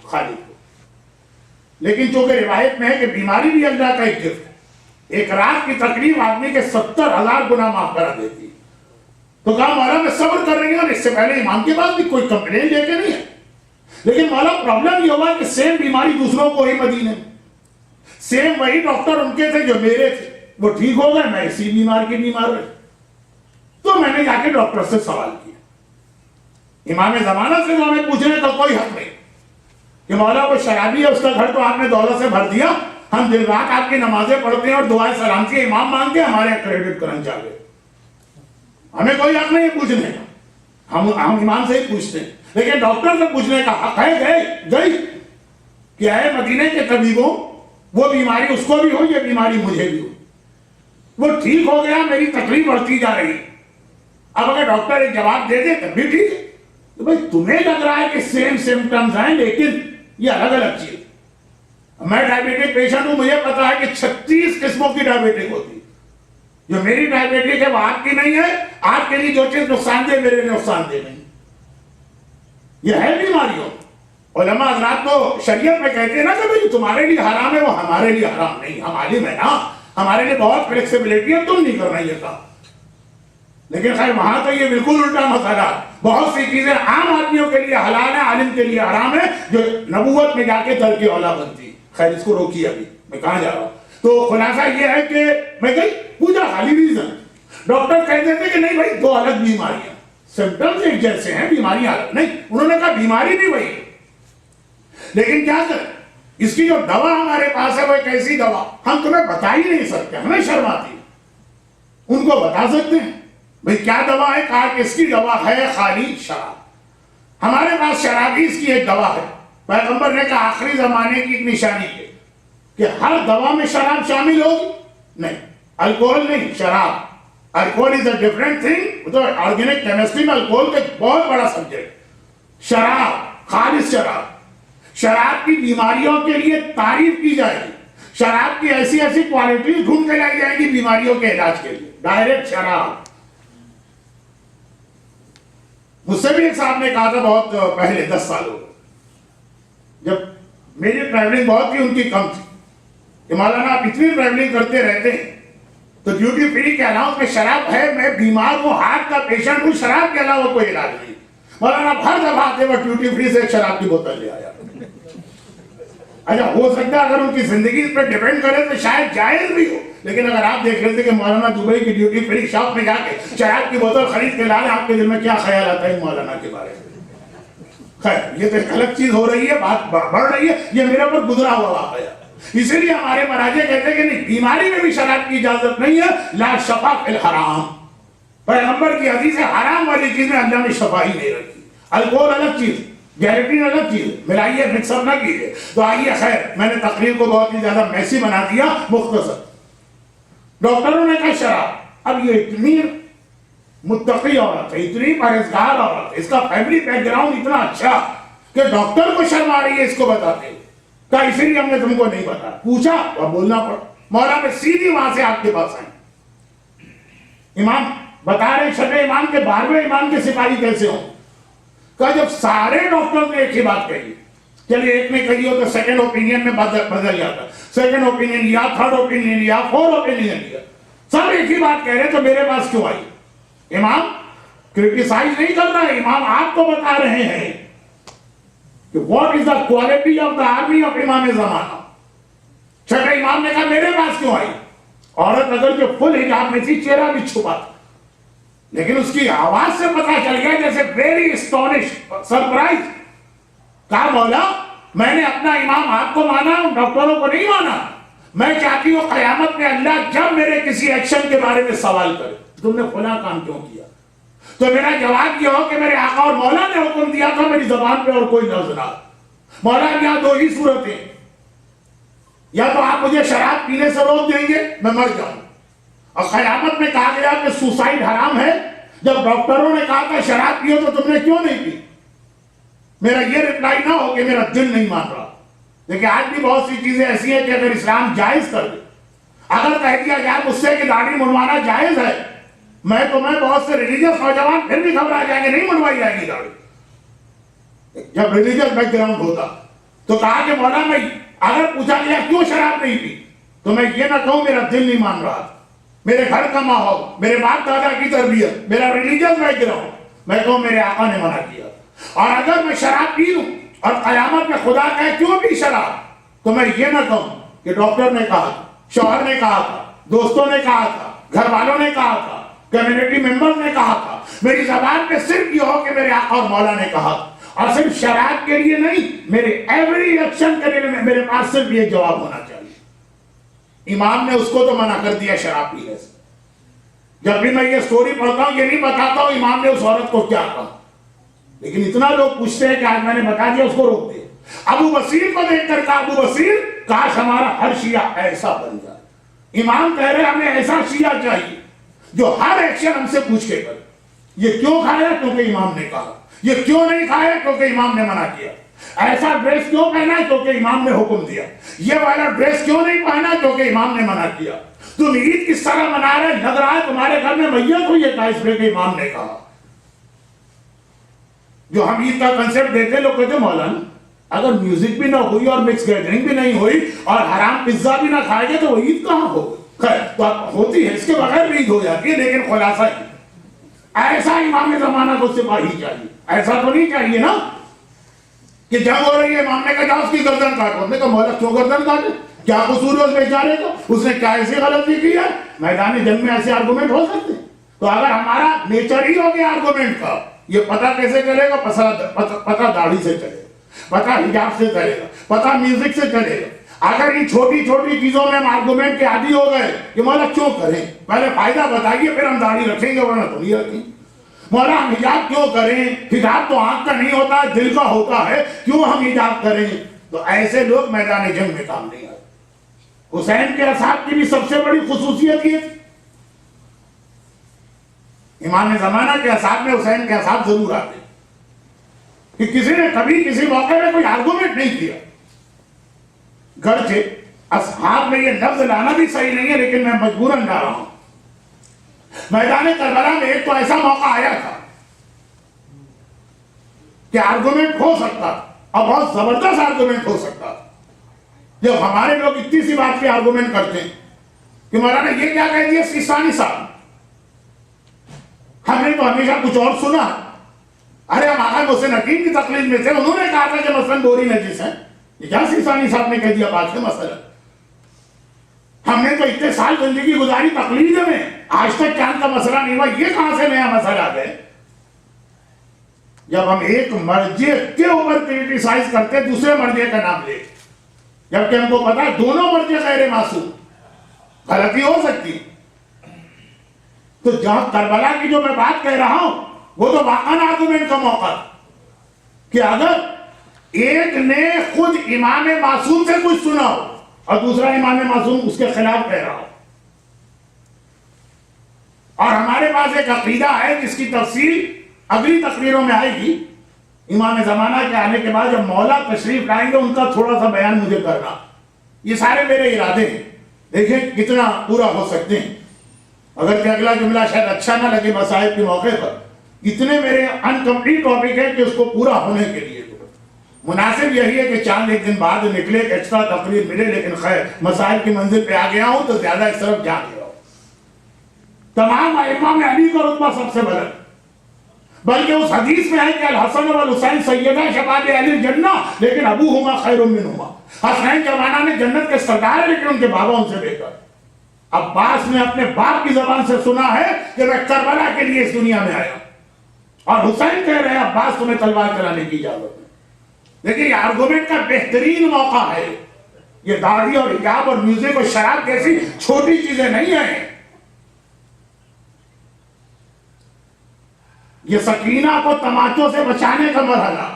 خالد کو, لیکن چونکہ روایت میں ہے کہ بیماری بھی اللہ کا ایک گفٹ ہے. ایک رات کی تکلیف آدمی کے 70,000 گنا معاف کرا دیتی. تو کہا مولا میں صبر کر رہی ہوں, اس سے پہلے امام کے پاس بھی کوئی کمپلین لے کے نہیں ہے, لیکن مولا پرابلم یہ ہوا کہ سیم بیماری دوسروں کو ہی مدینے میں, سیم وہی ڈاکٹر ان کے تھے جو میرے تھے, وہ ٹھیک ہو گئے, میں اسی بیمار کی بیمار رہی. تو میں نے جا کے ڈاکٹر سے سوال کیا, امام زمانہ سے تو ہمیں پوچھنے کا کوئی حق نہیں کہ مولا وہ شرابی ہے, اس کا گھر تو آپ نے دولت سے بھر دیا, ہم دن رات آپ کی نمازیں پڑھتے ہیں اور دعائیں سلامتی امام مانگتے ہیں, ہمارے کریڈٹ کرنا چاہتے, ہمیں کوئی حق نہیں ہے پوچھنے کا, ہم امام سے ہی پوچھتے ہیں. لیکن ڈاکٹر سے پوچھنے کا حق ہے گئی کہ اے مدینے کے طبیبوں, وہ بیماری اس کو بھی ہو, یہ بیماری مجھے بھی ہو, وہ ٹھیک ہو گیا, میری تکلیف بڑھتی جا رہی. اب اگر ڈاکٹر ایک جواب دے دے تب بھی ٹھیک ہے, تو بھائی تمہیں لگ رہا ہے کہ سیم سمپٹمز ہیں لیکن یہ الگ الگ چیز. میں ڈائبیٹک پیشنٹ ہوں, مجھے پتا ہے کہ 36 قسموں کی ڈائبیٹک ہوتی ہے. جو میری ڈائبیٹک ہے وہ آپ کی نہیں ہے, آپ کے لیے جو چیز نقصان دہ میرے لیے نقصان دہ نہیں. یہ ہے بیماریوں. علماء حضرات تو شریعت میں کہتے ہیں نا کہ بھائی تمہارے لیے حرام ہے وہ ہمارے لیے حرام نہیں. ہم عالم ہیں نا, ہمارے لیے بہت فلیکسیبلٹی ہے, تم نہیں کرنا یہ کام. لیکن خیر وہاں تو یہ بالکل الٹا مسئلہ, بہت سی چیزیں عام آدمیوں کے لیے حلال ہے, عالم کے لیے حرام ہے, جو نبوت میں جا کے ترک اولا بنتی. خیر اس کو روکیے, ابھی میں کہاں جا رہا ہوں. تو خلاصہ یہ ہے کہ میں کہیں پوچھا خالی ریزن, ڈاکٹر کہتے تھے کہ نہیں بھائی دو الگ بیماریاں، سمپٹمز ایک جیسے ہیں، بیماریاں الگ نہیں. انہوں نے کہا بیماری بھی وہی، لیکن کیا کریں، اس کی جو دوا ہمارے پاس ہے وہ ایک ایسی دوا ہم تمہیں بتا ہی نہیں سکتے، ہمیں شرم آتی ہے. ان کو بتا سکتے ہیں بھئی کیا دوا ہے؟ کہا کہ اس کی دوا ہے خالی شراب. ہمارے پاس شراب ہی اس کی ایک دوا ہے. پیغمبر نے کہا آخری زمانے کی ایک نشانی ہے کہ ہر دوا میں شراب شامل ہوگی. نہیں، الکوہل نہیں، شراب. Alcohol is a different thing. Organic chemistry میں الکوہل کا ایک بہت بڑا سبجیکٹ. شراب، خالص شراب. شراب کی بیماریوں کے لیے تعریف کی جائے گی، شراب کی ایسی ایسی کوالٹیز ڈھونڈ کے لائی جائے گی بیماریوں کے علاج کے لیے. ڈائریکٹ شراب. مجھ سے بھی ایک صاحب نے کہا تھا بہت پہلے 10 سالوں جب میری ٹریولنگ بہت تھی ان کی کم تھی کہ مولانا آپ اتنی ٹریولنگ کرتے رہتے ہیں تو ڈیوٹی فری کے الاؤنس میں شراب ہے، میں بیمار ہوں، ہارٹ کا پیشنٹ ہوں، شراب کے علاوہ کوئی علاج نہیں. مولانا ہر دفعہ آتے وہ ڈیوٹی فری سے ایک شراب کی بوتل لے آیا. اچھا ہو سکتا ہے اگر ان کی زندگی اس پہ ڈیپینڈ کرے تو شاید جائز بھی ہو، لیکن اگر آپ دیکھ رہے تھے کہ مولانا دبئی کی ڈیوٹی فری شاپ میں جا کے شراب کی بوتل خرید کے لا رہے، آپ کے دل میں کیا خیال آتا ہے مولانا کے بارے میں؟ خیر یہ تو ایک الگ چیز ہو رہی ہے، بات بڑھ رہی ہے، یہ میرے اوپر گزرا ہوا واقعہ. اسی لیے ہمارے مراجع کہتے ہیں کہ نہیں، بیماری میں بھی شراب کی اجازت نہیں ہے. لا شفا فی الحرام، پیغمبر کی حدیث ہے حرام والی چیز میں اللہ نے شفا ہی نہیں رکھی. الکوہل الگ چیز، گیلٹین الگ چیز، ملائیے مکسر نہ کیجیے. تو آئیے خیر میں نے تقریر کو بہت ہی زیادہ میسی بنا دیا، مختصر. ڈاکٹروں نے کہا شراب. اب یہ اتنی متقی عورت ہے، اتنی پرہیزگار عورت ہے، اس کا فیملی بیک گراؤنڈ اتنا اچھا کہ ڈاکٹر کو شرم آ رہی ہے اس کو بتاتے. کہا اسی لیے ہم نے تم کو نہیں بتایا. پوچھا اور بولنا پڑا. مولا میں سیدھی وہاں سے آپ کے پاس آئے. امام بتا رہے شرع امام کے 12ویں امام کے سپاہی کیسے ہوں؟ کہا جب سارے ڈاکٹر نے ایک ہی بات کہی، چلیے ایک نے کہی ہو تو سیکنڈ اوپینین میں بدل جاتا، سیکنڈ اوپینین یا تھرڈ اوپینین یا فورتھ اوپینین لیا، سب ایک ہی بات کہہ رہے تو میرے پاس کیوں آئی؟ امام کرٹیسائز نہیں کر رہا ہے، امام آپ کو بتا رہے ہیں کہ what is the quality of the army of امام زمانہ. چھٹے امام نے کہا میرے پاس کیوں آئی؟ عورت اگر جو فل حجاب میں تھی، چہرہ بھی چھپا تھا، لیکن اس کی آواز سے پتا چل گیا جیسے ویری اسٹونش، سرپرائز. کہا مولا میں نے اپنا امام آپ کو مانا، ڈاکٹروں کو نہیں مانا. میں چاہتی ہوں قیامت میں اللہ جب میرے کسی ایکشن کے بارے میں سوال کرے تم نے فلاں کام کیوں کیا، تو میرا جواب یہ ہو کہ میرے آقا اور مولا نے حکم دیا تھا، میری زبان پہ اور کوئی لفظ نہ. مولا یہاں دو ہی صورتیں، یا تو آپ مجھے شراب پینے سے روک دیں گے میں مر جاؤں، اور قیامت میں کہا گیا کہ سوسائڈ حرام ہے. جب ڈاکٹروں نے کہا تھا شراب پیو تو تم نے کیوں نہیں پی؟ میرا یہ رپلائی نہ ہو کہ میرا دل نہیں مان رہا. لیکن آج بھی بہت سی چیزیں ایسی ہیں کہ اگر اسلام جائز کر دے، اگر کہہ دیا جائے مجھ سے کہ داڑھی منڈوانا جائز ہے، میں بہت سے ریلیجیس نوجوان پھر بھی گھبرا جائیں گے، نہیں منڈوائی جائے گی داڑھی. جب ریلیجیس بیک گراؤنڈ ہوتا تو کہا کہ مولا میں اگر پوچھا گیا کیوں شراب نہیں پی تو میں یہ نہ کہوں میرا دل نہیں مان رہا، میرے گھر کا ماحول، میرے باپ دادا کی تربیت، میرا ریلیجیس بیک گراؤنڈ، میں کہوں میرے آقا نے منع کیا. اور اگر میں شراب پی لوں اور قیامت میں خدا کہے کیوں پی شراب، تو میں یہ نہ کہوں کہ ڈاکٹر نے کہا، شوہر نے کہا تھا، دوستوں نے کہا تھا، گھر والوں نے کہا تھا، کمیونٹی ممبرز نے کہا تھا. میری زبان پہ صرف یہ ہو کہ میرے آقا اور مولا نے کہا. اور صرف شراب کے لیے نہیں، میرے ایوری ایکشن کے لیے میرے پاس صرف یہ جواب ہونا چاہیے. امام نے اس کو تو منع کر دیا شراب پینے سے. جب بھی میں یہ سٹوری پڑھتا ہوں یہ نہیں بتاتا ہوں امام نے اس عورت کو کیا کہا، لیکن اتنا لوگ پوچھتے ہیں کہ آج میں نے بتا دیا اس کو روک دے. ابو بصیر کو دیکھ کر کہا ابو بصیر کاش ہمارا ہر شیعہ ایسا بن جائے. امام کہہ رہے ہمیں ایسا شیعہ چاہیے جو ہر ایکشن ہم سے پوچھ کے کرے. یہ کیوں کھایا؟ کیونکہ امام نے کہا. یہ کیوں نہیں کھایا؟ کیونکہ امام نے منع کیا. ایسا ڈریس کیوں پہنا؟ کیونکہ امام نے حکم دیا. یہ والا ڈریس کیوں نہیں پہنا؟ کیونکہ امام نے منع کیا. تم عید کس طرح منا رہے، لگ رہا ہے تمہارے گھر میں میت ہوئی ہے، اس لیے کہ امام نے کہا. جو ہم عید کا کنسپٹ دیتے لوگ کہتے مولانا اگر میوزک بھی نہ ہوئی اور مکس گیدرنگ بھی نہیں ہوئی اور حرام پزا بھی نہ کھائے گے تو وہ عید کہاں ہوگی؟ خیر تو ہوتی ہے، اس کے بغیر بھی عید ہو جاتی ہے. لیکن خلاصہ ایسا امام زمانہ کو سپاہی چاہیے. ایسا تو نہیں چاہیے نا کہ جنگ ہو رہی ہے امام نے کہا جاؤ اس کی گردن کاٹو. نے کہا مولا کیوں گردن کاٹے؟ کیا قصور ہے اس بیچارے کا؟ اس نے کیا ایسی غلطی کی ہے؟ میدان جنگ میں ایسے آرگومنٹ ہو سکتے ہیں؟ تو اگر ہمارا نیچر ہی ہو گیا آرگومنٹ کا، یہ پتہ کیسے چلے گا؟ پتہ داڑھی سے چلے گا، پتہ حجاب سے چلے گا، پتہ میوزک سے چلے گا۔ اگر ان چھوٹی چھوٹی چیزوں میں ہم آرگومنٹ کے عادی ہو گئے کہ مولا کیوں کریں، پہلے فائدہ بتائیے پھر ہم داڑھی رکھیں گے ورنہ تو نہیں رکھیں۔ مولا ہم حجاب کیوں کریں، حجاب تو آنکھ کا نہیں ہوتا دل کا ہوتا ہے، کیوں ہم حجاب کریں؟ تو ایسے لوگ میدان جنگ میں کام نہیں آتے۔ حسین کے اصحاب کی بھی سب سے بڑی خصوصیت یہ تھی، امام زمانہ کے اصحاب میں حسین کے اصحاب ضرور آتے کہ کسی نے کبھی کسی موقع میں کوئی آرگومنٹ نہیں کیا۔ گرچہ اصحاب میں یہ لفظ لانا بھی صحیح نہیں ہے، لیکن میں مجبوراً لا رہا ہوں۔ میدان کربلا میں ایک تو ایسا موقع آیا تھا کہ آرگومنٹ ہو سکتا اور بہت زبردست آرگومنٹ ہو سکتا۔ جب ہمارے لوگ اتنی سی بات پہ آرگومنٹ کرتے ہیں کہ مولانا یہ کیا کہہ دیا سیستانی صاحب، ہم نے تو ہمیشہ کچھ اور سنا۔ ارے ہم آقا محسن حکیم کی تقلید میں تھے، انہوں نے کہا تھا کہ مثلاً بوری نجس ہے، یہ کیا سیستانی صاحب نے کہہ دیا بات ہے مسئلہ؟ ہم نے تو اتنے سال زندگی گزاری تقلید میں، آج تک چاند کا مسئلہ نہیں ہوا، یہ کہاں سے نیا مسئلہ آ گئے؟ جب ہم ایک مرجع کے اوپر کرٹیسائز کرتے دوسرے مرجع کا نام لے، جبکہ ہم کو پتا ہے دونوں مرجع غیر معصوم، غلطی ہو سکتی۔ تو جہاں کربلا کی جو میں بات کہہ رہا ہوں وہ تو واقعاً آرگومنٹ کا موقع کہ اگر ایک نے خود امام معصوم سے کچھ سنا ہو اور دوسرا امام معصوم اس کے خلاف کہہ رہا ہو، اور ہمارے پاس ایک عقیدہ ہے جس کی تفصیل اگلی تقریروں میں آئے گی، امام زمانہ کے آنے کے بعد جب مولا تشریف لائیں گے ان کا تھوڑا سا بیان مجھے کرنا۔ یہ سارے میرے ارادے ہیں، دیکھیں کتنا پورا ہو سکتے ہیں۔ اگر کہ اگلا جملہ شاید اچھا نہ لگے مصائب کے موقع پر، اتنے میرے انکمپلیٹ ٹاپک ہے کہ اس کو پورا ہونے کے لیے مناسب یہی ہے کہ چاند ایک دن بعد نکلے ایک ایکسٹرا تقریر ملے، لیکن خیر مسائل کی منزل پہ آ گیا ہوں تو زیادہ اس طرف جا گیا ہوں۔ تمام ائمہ میں علی کا رتبہ سب سے بلند، بلکہ اس حدیث میں ہے کہ الحسن والحسین سیدہ شباب اہل الجنہ لیکن ابوہما خیر منہما، حسنین زمانہ میں جنت کے سردار ہیں لیکن ان کے بابا ان سے بہتر۔ عباس نے اپنے باپ کی زبان سے سنا ہے کہ میں کربلا کے لیے اس دنیا میں آیا، اور حسین کہہ رہے ہیں عباس تمہیں تلوار چلانے کی اجازت ہے۔ لیکن یہ آرگومنٹ کا بہترین موقع ہے، یہ داڑھی اور حجاب اور میوزک اور شراب جیسی چھوٹی چیزیں نہیں ہیں، یہ سکینہ کو تماچوں سے بچانے کا مرحلہ،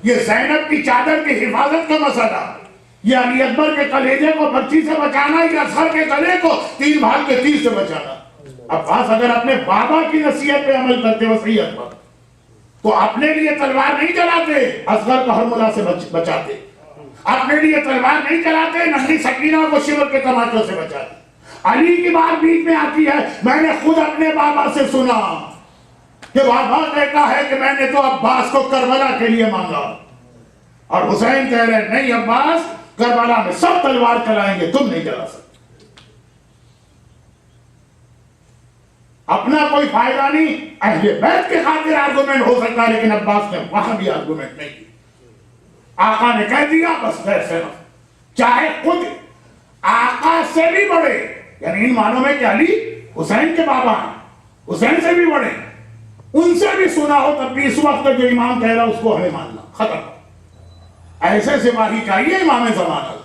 یہ زینب کی چادر کی حفاظت کا مسئلہ، یہ علی اکبر کے کلیجے کو بچی سے بچانا، یہ اصغر کے گلے کو تیر بھال کے تیر سے بچانا۔ عباس اگر اپنے بابا کی نصیحت پہ عمل کرتے وصیت پر تو اپنے لیے تلوار نہیں چلاتے، اصغر کو حرملہ سے بچاتے، اپنے لیے تلوار نہیں چلاتے، ننھی سکینہ کو شمر کے تماچوں سے بچاتے۔ علی کی بات بیچ میں آتی ہے، میں نے خود اپنے بابا سے سنا کہ بابا کہتا ہے کہ میں نے تو عباس کو کربلا کے لیے مانگا، اور حسین کہہ رہے نہیں عباس کربلا میں سب تلوار چلائیں گے، تم نہیں چلا سکتے۔ اپنا کوئی فائدہ نہیں، اہل بیت کے خاطر آرگومنٹ ہو سکتا ہے، لیکن عباس نے وہاں بھی آرگومنٹ نہیں کیا۔ آقا نے کہہ دیا بس ویسے نہ، چاہے خود آقا سے بھی بڑے، یعنی ان معنوں میں کہ علی حسین کے بابا ہیں، حسین سے بھی بڑے، ان سے بھی سنا ہو تب بھی اس وقت جو امام کہہ رہا اس کو ہمیں ماننا، ختم۔ ایسے سپاہی چاہیے امام زمانہ،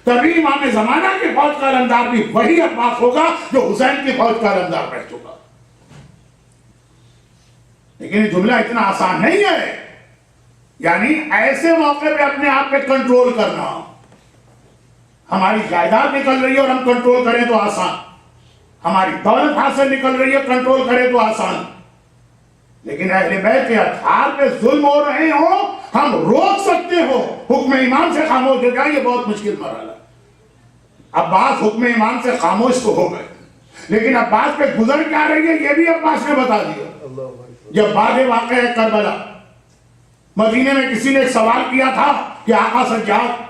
تبھی امام زمانہ کی فوج کا علمدار بھی وہی عباس ہوگا جو حسین کی فوج کا علمدار بیٹھ چکا۔ لیکن یہ جملہ اتنا آسان نہیں ہے، یعنی ایسے موقع پہ اپنے آپ پہ کنٹرول کرنا، ہماری جائیداد نکل رہی ہے اور ہم کنٹرول کریں تو آسان، ہماری دولت ہاتھ سے نکل رہی ہے کنٹرول کریں تو آسان، لیکن اہل بیت کے اطہار پہ ظلم ہو رہے ہوں ہم روک سکتے ہو، حکم امام سے خاموش ہو جائے، یہ بہت مشکل مرحلہ ہے۔ عباس حکم امام سے خاموش تو ہو گئے، لیکن عباس پہ گزر کیا رہی ہے یہ بھی عباس نے بتا دیا۔ جب بعد واقع ہے کربلا، مدینے میں کسی نے ایک سوال کیا تھا کہ آقا سجاد،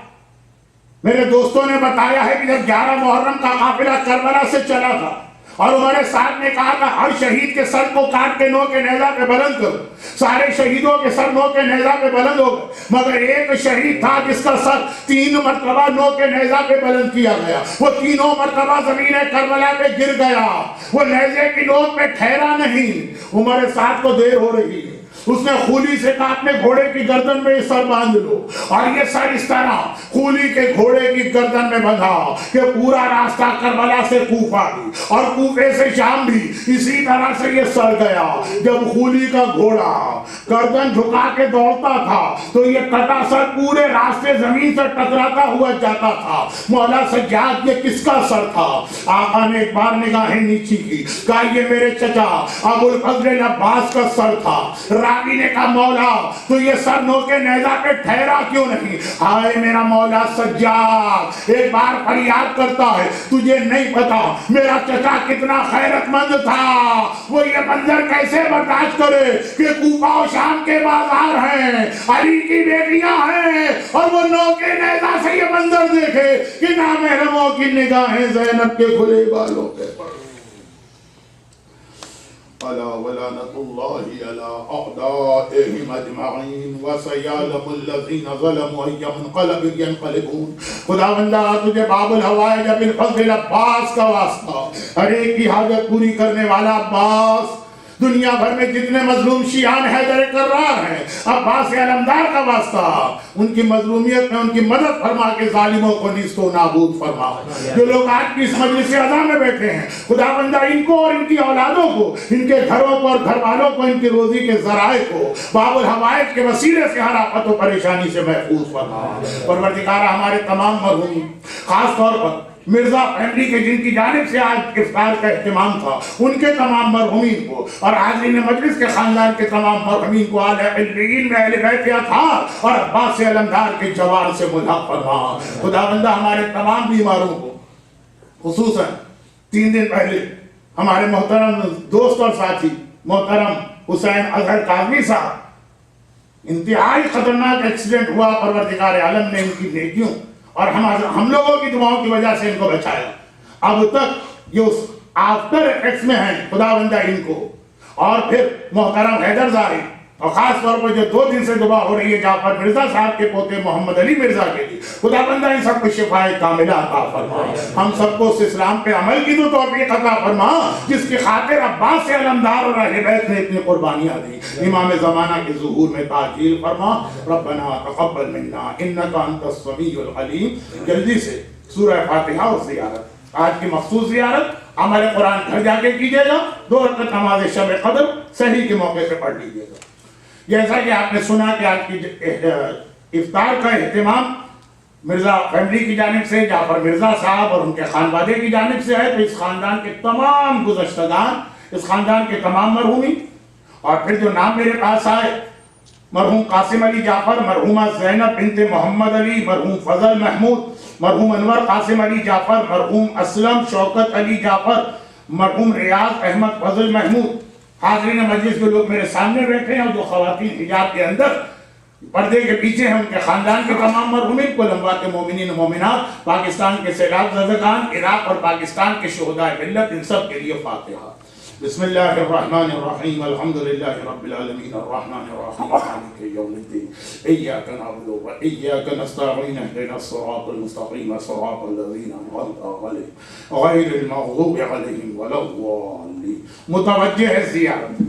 میرے دوستوں نے بتایا ہے کہ جب 11 محرم کا قافلہ کربلا سے چلا تھا اور عمر سعد نے کہا کہ ہر شہید کے سر کو کاٹ کے نو کے نیزہ پہ بلند کرو. سارے شہیدوں کے سر نو کے نیزہ پہ بلند ہو گئے، مگر ایک شہید تھا جس کا سر 3 مرتبہ نو کے نیزہ پہ بلند کیا گیا. وہ 3 مرتبہ زمین کربلا پہ گر گیا، وہ نیزے کی نوک پہ ٹھہرا نہیں. عمر سعد کو دیر ہو رہی ہے، اس نے خولی سے کہا اپنے گھوڑے کی گردن میں یہ سر باندھ لو، اور یہ سر اس طرح خولی کے گھوڑے کی گردن میں بندھا کہ پورا راستہ کربلا سے کوفہ بھی اور کوفے سے شام بھی اسی طرح سے یہ سر گیا. جب خولی کا گھوڑا گردن جھکا کے دوڑتا تھا تو یہ کٹا سر پورے راستے زمین سے ٹکراتا ہوا جاتا تھا. مولا سجاد یہ کس کا سر تھا؟ آقا نے ایک بار نگاہیں نیچی کی، کہا یہ میرے چچا ابو الفضل عباس کا سر تھا. راوی نے کہا مولا تو یہ سر نو کے نیزہ پہ ٹھہرا کیوں نہیں؟ ہائے میرا مولا سجاد ایک بار فریاد کرتا ہے، تجھے نہیں پتا میرا چچا کتنا خیرت مند تھا. وہ یہ منظر کیسے برداشت کرے کہ کوفہ و شام کے بازار ہیں، علی کی بیٹیاں ہیں، اور وہ نو کے نیزہ سے یہ منظر دیکھے کہ نامحرموں کی نگاہیں زینب کے کھلے بالوں پہ پڑ. الا ولعنۃ اللہ علی اعدائهم اجمعین وسیعلم الذین ظلموا ای منقلب ینقلبون. خداوندہ تجھے باب الحوائج ابو الفضل عباس کا واسطہ، ہر ایک کی حاجت پوری کرنے والا عباس، دنیا بھر میں جتنے مظلوم شیعان حیدر کرار ہیں، عباس علمدار کا واسطہ، ان کی مظلومیت میں ان کی مدد فرما کے ظالموں کو نیست و نابود فرما. جو لوگ آج کی اس مجلس اعظا میں بیٹھے ہیں خداوندہ ان کو اور ان کی اولادوں کو، ان کے گھروں کو اور گھر والوں کو، ان کی روزی کے ذرائع کو باب الحوائج کے وسیلے سے ہر آفت و پریشانی سے محفوظ فرما. پروردگار ہمارے تمام مرحوم، خاص طور پر مرزا فیملی کے جن کی جانب سے آج افطار کا اہتمام تھا، ان کے تمام مرحومین کو اور حاضرین مجلس کے خاندان کے تمام مرحومین کو اعلی علین میں اہل بیت اطہار اور عباس علمدار کے جوار سے ملحق فرما. خداوندہ ہمارے تمام بیماروں کو، خصوصاً 3 دن پہلے ہمارے محترم دوست اور ساتھی محترم حسین اظہر کاظمی صاحب انتہائی خطرناک ایکسیڈنٹ ہوا، پروردگار عالم نے ان کی نیکیوں اور ہم لوگوں کی دعاؤں کی وجہ سے ان کو بچایا. اب تک یہ اس آفٹر ایفیکٹس میں ہیں، خداوندہ ان کو اور پھر محترم حیدر زاہد اور خاص طور پر جو 2 دن سے دعا ہو رہی ہے جعفر مرزا صاحب کے پوتے محمد علی مرزا کے لیے، خداوندہ ان سب کو شفائے کاملہ عطا فرما. ہم سب کو اس اسلام پہ عمل کی تو توفیق عطا فرما جس کی خاطر عباس علمدار اور اہل بیت نے اتنی قربانیاں دی. امام زمانہ کے ظہور میں تعجیل فرما. ربنا تقبل منا انک انت السمیع العلیم. جلدی سے سورہ فاتحہ اور زیارت، آج کی مخصوص زیارت عمل قرآن گھر جا کے کیجیے گا. 2 رکعت نماز شب قدر صحیح کے موقع سے پڑھ لیجیے گا. جیسا کہ آپ نے سنا کہ آج کی افطار کا اہتمام مرزا فیملی کی جانب سے، جعفر مرزا صاحب اور ان کے خانوادے کی جانب سے ہے، تو اس خاندان کے تمام گزشتگان، اس خاندان کے تمام مرحومین، اور پھر جو نام میرے پاس آئے، مرحوم قاسم علی جعفر، مرحومہ زینب بنت محمد علی، مرحوم فضل محمود، مرحوم انور قاسم علی جعفر، مرحوم اسلم شوکت علی جعفر، مرحوم ریاض احمد فضل محمود. حاضرین مجلس جو لوگ میرے سامنے بیٹھے ہیں اور جو خواتین حجاب کے اندر پردے کے پیچھے ہیں، ان کے خاندان کے تمام مرحومین کو، لمبات مومنین و مومنات، پاکستان کے سیلاب زدگان، عراق اور پاکستان کے شہداء ملت، ان سب کے لیے فاتحہ. بسم اللہ الرحمن الرحیم. الحمدللہ رب العالمین الرحمن الرحیم مالک یوم الدین. ایاک نعبد و ایاک نستعین. اهدنا الصراط المستقیم صراط الذین انعمت علیہم غیر المغضوب علیہم ولا الضالین. متوجہ ہے زیارت.